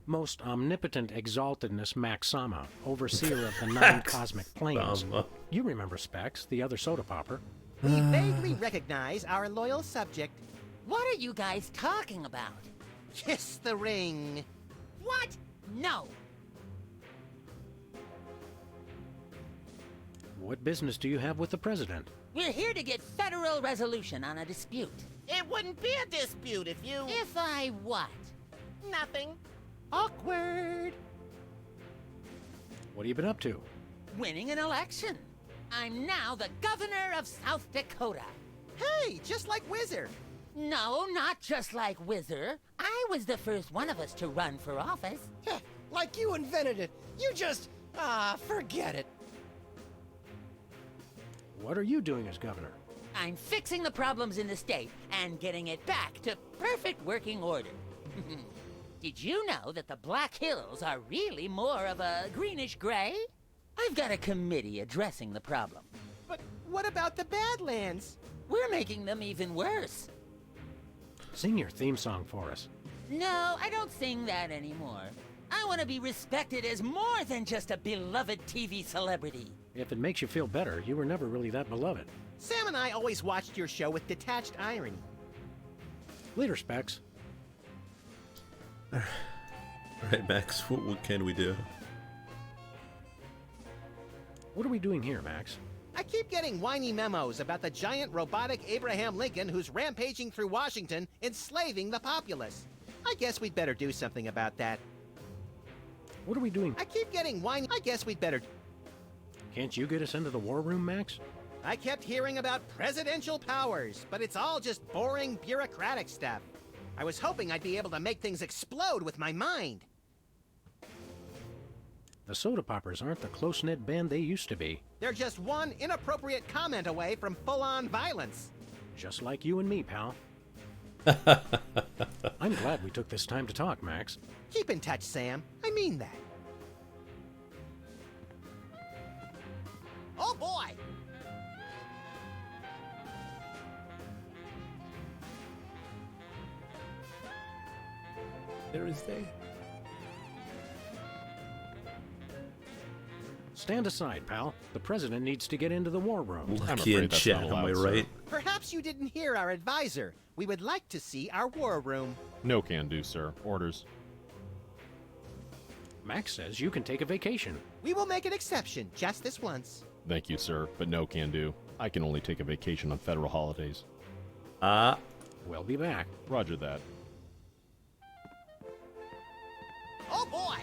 most omnipotent exaltedness Max Sama, overseer of the 9 cosmic planes. You remember Specs, the other soda popper. We vaguely recognize our loyal subject. What are you guys talking about? Kiss the ring. What? No. What business do you have with the president? We're here to get federal resolution on a dispute. It wouldn't be a dispute if you... If I what? Nothing. Awkward. What have you been up to? Winning an election. I'm now the governor of South Dakota. Hey, just like Whizzer. No, not just like Whizzer. I was the first one of us to run for office. Like you invented it. You just... forget it. What are you doing as governor? I'm fixing the problems in the state and getting it back to perfect working order. Did you know that the Black Hills are really more of a greenish gray? I've got a committee addressing the problem. But what about the Badlands? We're making them even worse. Sing your theme song for us. No, I don't sing that anymore. I want to be respected as more than just a beloved TV celebrity. If it makes you feel better, you were never really that beloved. Sam and I always watched your show with detached irony. Later, Specs. Alright, Max, what can we do? What are we doing here, Max? I keep getting whiny memos about the giant robotic Abraham Lincoln who's rampaging through Washington, enslaving the populace. I guess we'd better do something about that. What are we doing? I keep getting whiny. I guess we'd better... Can't you get us into the war room, Max? I kept hearing about presidential powers, but it's all just boring bureaucratic stuff. I was hoping I'd be able to make things explode with my mind. The soda poppers aren't the close-knit band they used to be. They're just one inappropriate comment away from full-on violence. Just like you and me, pal. I'm glad we took this time to talk, Max. Keep in touch, Sam. I mean that. Oh boy! Thursday? Stand aside, pal. The president needs to get into the war room. Lucky in chat, am I right? Perhaps you didn't hear our advisor. We would like to see our war room. No can do, sir. Orders. Max says you can take a vacation. We will make an exception, just this once. Thank you, sir, but no can do. I can only take a vacation on federal holidays. We'll be back. Roger that. Oh boy!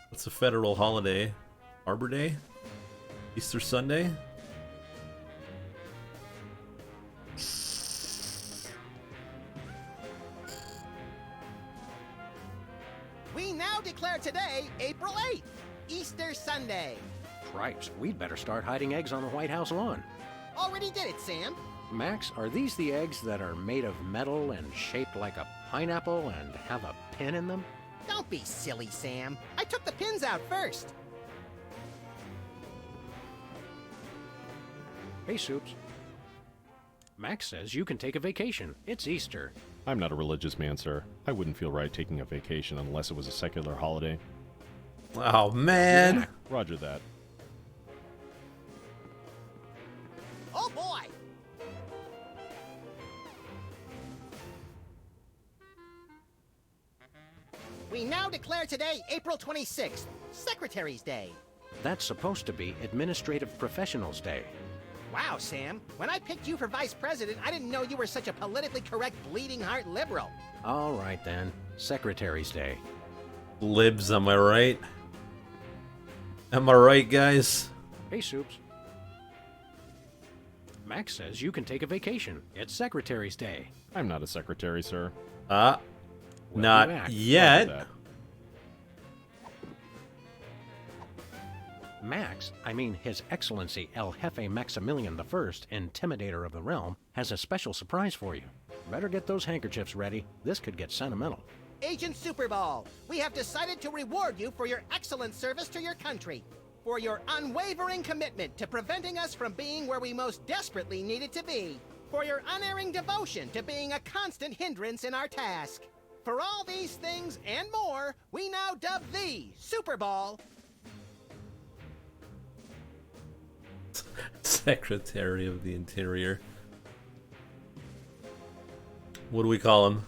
What's a federal holiday? Arbor Day? Easter Sunday? We now declare today, April 8th, Easter Sunday. Cripes, we'd better start hiding eggs on the White House lawn. Already did it, Sam. Max, are these the eggs that are made of metal and shaped like a pineapple and have a pin in them? Don't be silly, Sam. I took the pins out first. Hey, Soups. Max says you can take a vacation. It's Easter. I'm not a religious man, sir. I wouldn't feel right taking a vacation unless it was a secular holiday. Oh, man. Yeah, roger that. Oh, boy! We now declare today, April 26th, Secretary's Day. That's supposed to be Administrative Professionals Day. Wow, Sam. When I picked you for vice president, I didn't know you were such a politically correct bleeding heart liberal. All right, then. Secretary's Day. Libs, am I right? Am I right, guys? Hey, Soups. Max says you can take a vacation. It's Secretary's Day. I'm not a secretary, sir. Not yet. Max, I mean His Excellency El Jefe Maximilian I, Intimidator of the Realm, has a special surprise for you. Better get those handkerchiefs ready. This could get sentimental. Agent Superball, we have decided to reward you for your excellent service to your country. for your unwavering commitment to preventing us from being where we most desperately needed to be, for your unerring devotion to being a constant hindrance in our task. For all these things and more, we now dub thee Super Ball Secretary of the Interior. What do we call him?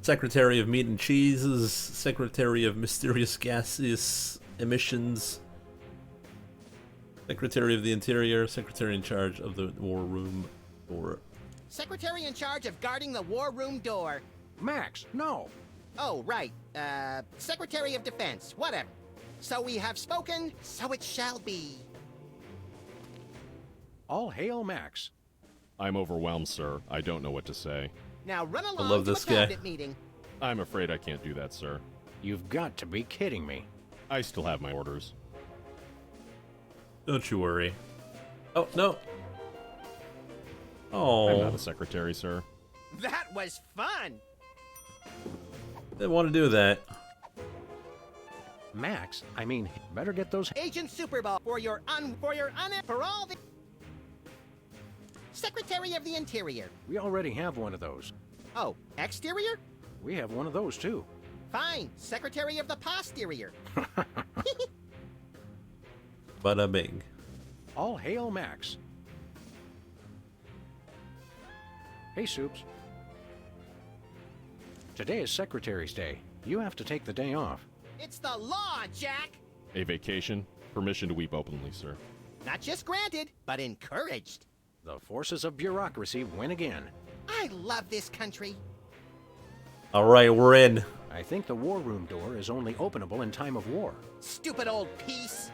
Secretary of Meat and Cheeses, Secretary of Mysterious Gaseous Emissions, Secretary of the Interior, Secretary in charge of the War Room Door. Secretary in charge of guarding the war room door. Max, no. Oh, right. Secretary of Defense, whatever. So we have spoken, so it shall be. All hail Max. I'm overwhelmed, sir. I don't know what to say. Now run along love to this the guy. cabinet meeting. I'm afraid I can't do that, sir. You've got to be kidding me. I still have my orders. Don't you worry. Oh, no. I'm Oh, not a secretary, sir. That was fun. didn't want to do that. Max, I mean, better get those... Agent Superball for all the... Secretary of the Interior. We already have one of those. Oh, exterior? We have one of those, too. Fine. Secretary of the Posterior. Bada bing. All hail Max. Hey, Soups. Today is Secretary's Day. You have to take the day off. It's the law, Jack. A vacation? Permission to weep openly, sir. Not just granted, but encouraged. The forces of bureaucracy win again. I love this country. All right, we're in. I think the war room door is only openable in time of war. Stupid old piece.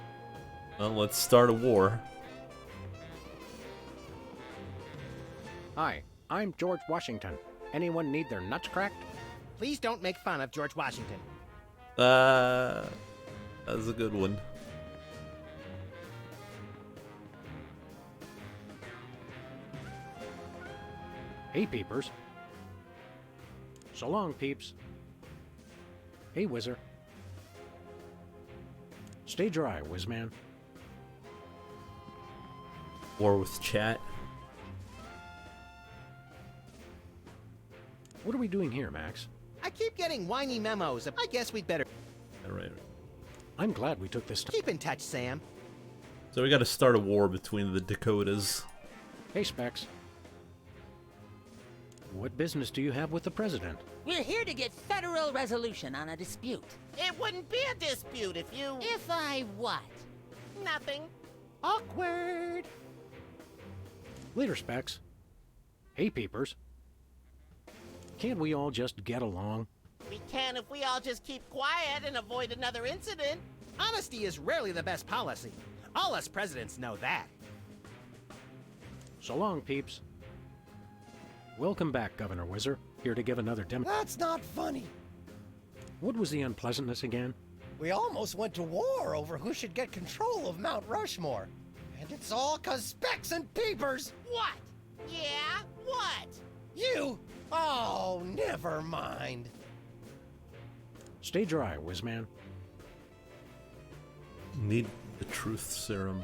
Well, let's start a war. Hi, I'm George Washington. Anyone need their nuts cracked? Please don't make fun of George Washington. That was a good one. Hey, peepers. So long, peeps. Hey, Whizzer. Stay dry, Whizman. War with chat. What are we doing here, Max? I keep getting whiny memos. I guess we'd better... All right. I'm glad we took this time. Keep in touch, Sam. So we got to start a war between the Dakotas. Hey, Specs. What business do you have with the president? We're here to get federal resolution on a dispute. It wouldn't be a dispute if you... If I what? Nothing. Awkward. Later, Specs. Hey, peepers. Can't we all just get along? We can if we all just keep quiet and avoid another incident. Honesty is rarely the best policy. All us presidents know that. So long, peeps. Welcome back, Governor Whizzer. Here to give another demo. That's not funny. What was the unpleasantness again? We almost went to war over who should get control of Mount Rushmore. And it's all 'cause Specs and Peepers. What? Yeah? What? You? Oh, never mind. Stay dry, Whizman. Need the truth serum.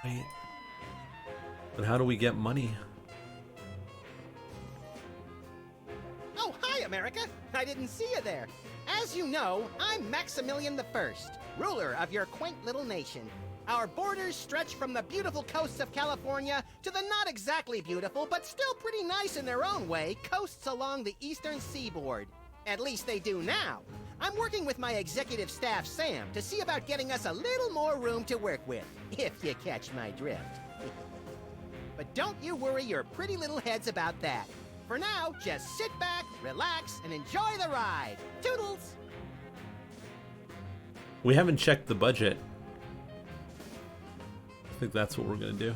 Wait. But how do we get money? Oh, hi, America. I didn't see you there. As you know, I'm Maximilian I, ruler of your quaint little nation. Our borders stretch from the beautiful coasts of California to the not exactly beautiful, but still pretty nice in their own way, coasts along the eastern seaboard. At least they do now. I'm working with my executive staff, Sam, to see about getting us a little more room to work with, if you catch my drift. But don't you worry your pretty little heads about that. For now, just sit back, relax, and enjoy the ride. Toodles! We haven't checked the budget. I think that's what we're gonna do.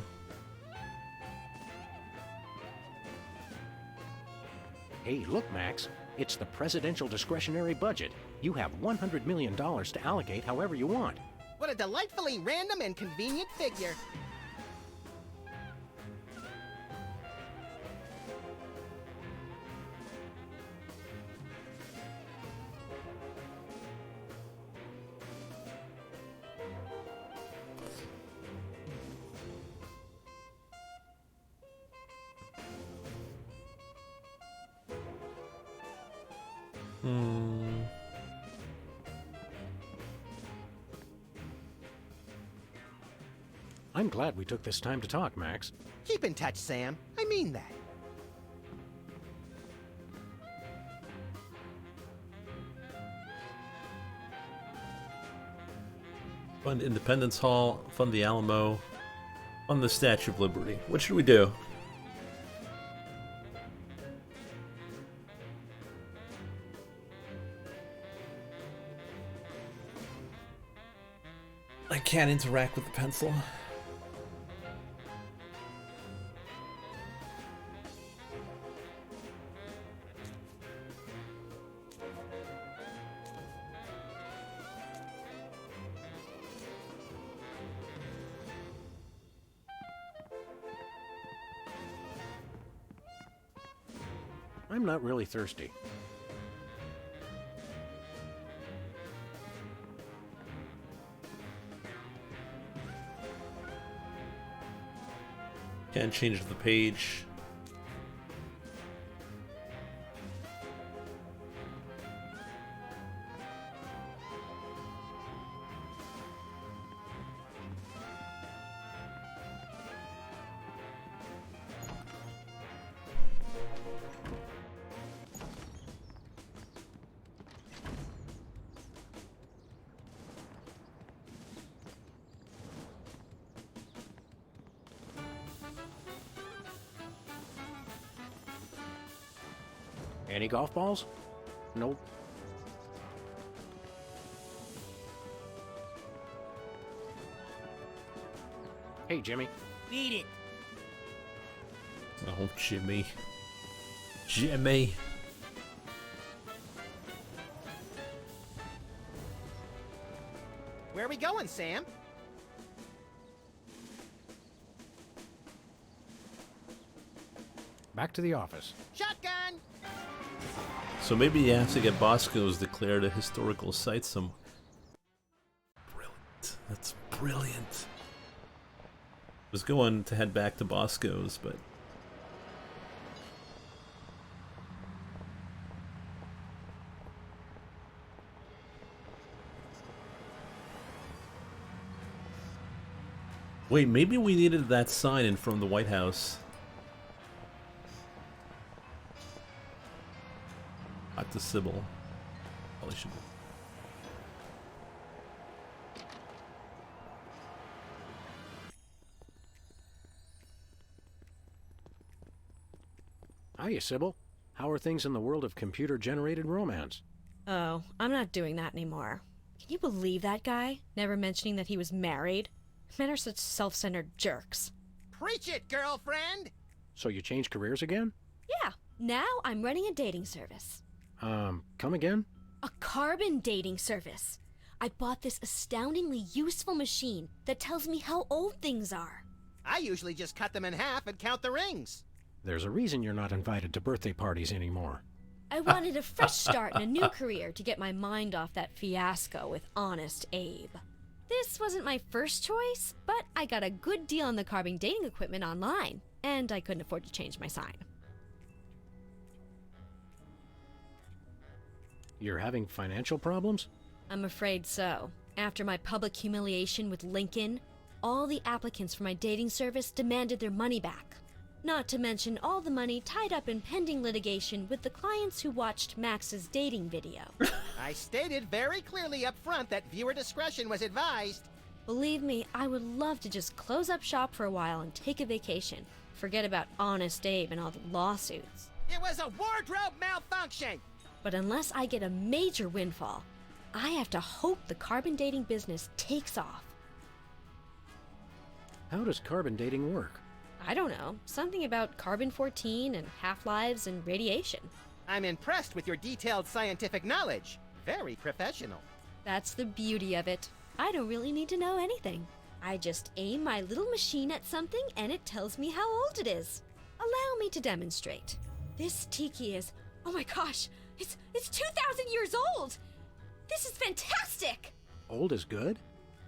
Hey, look, Max. It's the presidential discretionary budget. You have $100 million to allocate however you want. What a delightfully random and convenient figure. I'm glad we took this time to talk, Max. Keep in touch, Sam. I mean that. Fund Independence Hall, fund the Alamo, fund the Statue of Liberty. What should we do? I can't interact with the pencil. I'm not really thirsty. Can't change the page. Any golf balls? Nope. Hey, Jimmy. Beat it. Oh, Jimmy. Jimmy. Where are we going, Sam? Back to the office. Shotgun! So maybe you have to get Bosco's declared a historical site somewhere. Brilliant. That's brilliant. I was going to head back to Bosco's, but... Wait, maybe we needed that sign in front of the White House. Back to Sybil. Probably should be. Hiya, Sybil. How are things in the world of computer-generated romance? Oh, I'm not doing that anymore. Can you believe that guy? Never mentioning that he was married? Men are such self-centered jerks. Preach it, girlfriend! So you changed careers again? Yeah, now I'm running a dating service. Come again? A carbon dating service. I bought this astoundingly useful machine that tells me how old things are. I usually just cut them in half and count the rings. There's a reason you're not invited to birthday parties anymore. I wanted a fresh start in a new career to get my mind off that fiasco with Honest Abe. This wasn't my first choice, but I got a good deal on the carbon dating equipment online, and I couldn't afford to change my sign. You're having financial problems? I'm afraid so. After my public humiliation with Lincoln, all the applicants for my dating service demanded their money back. Not to mention all the money tied up in pending litigation with the clients who watched Max's dating video. I stated very clearly up front that viewer discretion was advised. Believe me, I would love to just close up shop for a while and take a vacation. Forget about Honest Abe and all the lawsuits. It was a wardrobe malfunction! But unless I get a major windfall, I have to hope the carbon dating business takes off. How does carbon dating work? I don't know. Something about carbon-14 and half-lives and radiation. I'm impressed with your detailed scientific knowledge. Very professional. That's the beauty of it. I don't really need to know anything. I just aim my little machine at something and it tells me how old it is. Allow me to demonstrate. This tiki is... oh my gosh! It's 2,000 years old! This is fantastic! Old is good?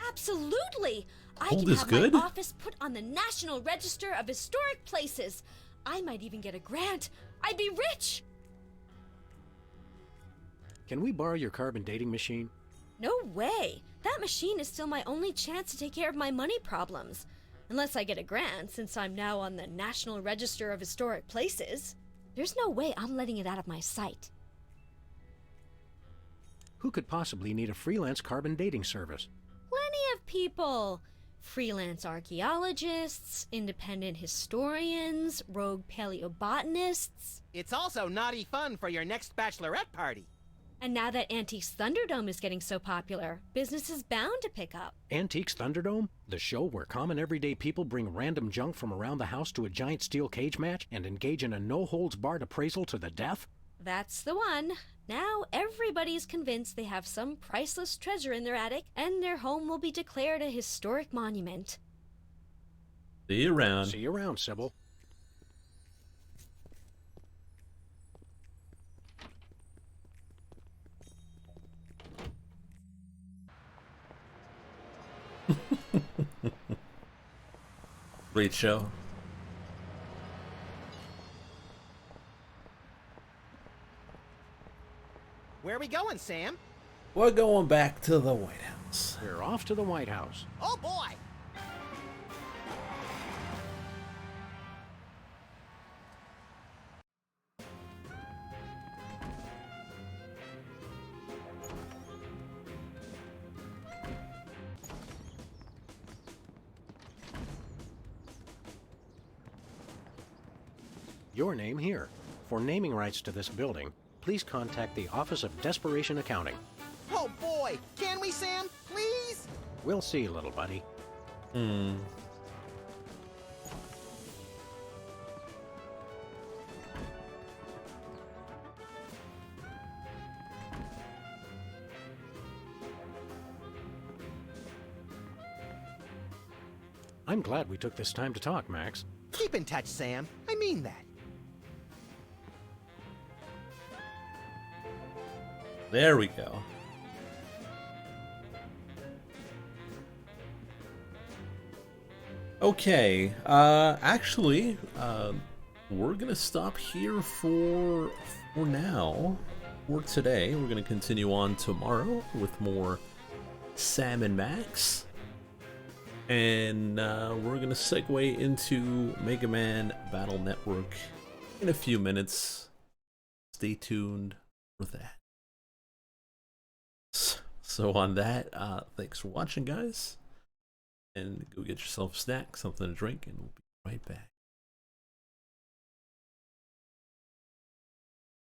Absolutely! I Old can is have good? my office put on the National Register of Historic Places. I might even get a grant. I'd be rich! Can we borrow your carbon dating machine? No way! That machine is still my only chance to take care of my money problems. Unless I get a grant, since I'm now on the National Register of Historic Places. There's no way I'm letting it out of my sight. Who could possibly need a freelance carbon dating service? Plenty of people. Freelance archaeologists, independent historians, rogue paleobotanists. It's also naughty fun for your next bachelorette party. And now that Antiques Thunderdome is getting so popular, business is bound to pick up. Antiques Thunderdome? The show where common everyday people bring random junk from around the house to a giant steel cage match and engage in a no-holds-barred appraisal to the death? That's the one. Now everybody's convinced they have some priceless treasure in their attic, and their home will be declared a historic monument. See you around. See you around, Sybil. Great show. Where are we going, Sam? We're going back to the White House. We're off to the White House. Oh boy! Your name here. For naming rights to this building, please contact the Office of Desperation Accounting. Oh boy! Can we, Sam? Please? We'll see, little buddy. I'm glad we took this time to talk, Max. Keep in touch, Sam. I mean that. There we go. Okay, actually, we're gonna stop here for now. For today, we're gonna continue on tomorrow with more Sam and Max. And we're gonna segue into Mega Man Battle Network in a few minutes. Stay tuned for that. So on that, thanks for watching, guys. And go get yourself a snack, something to drink, and we'll be right back.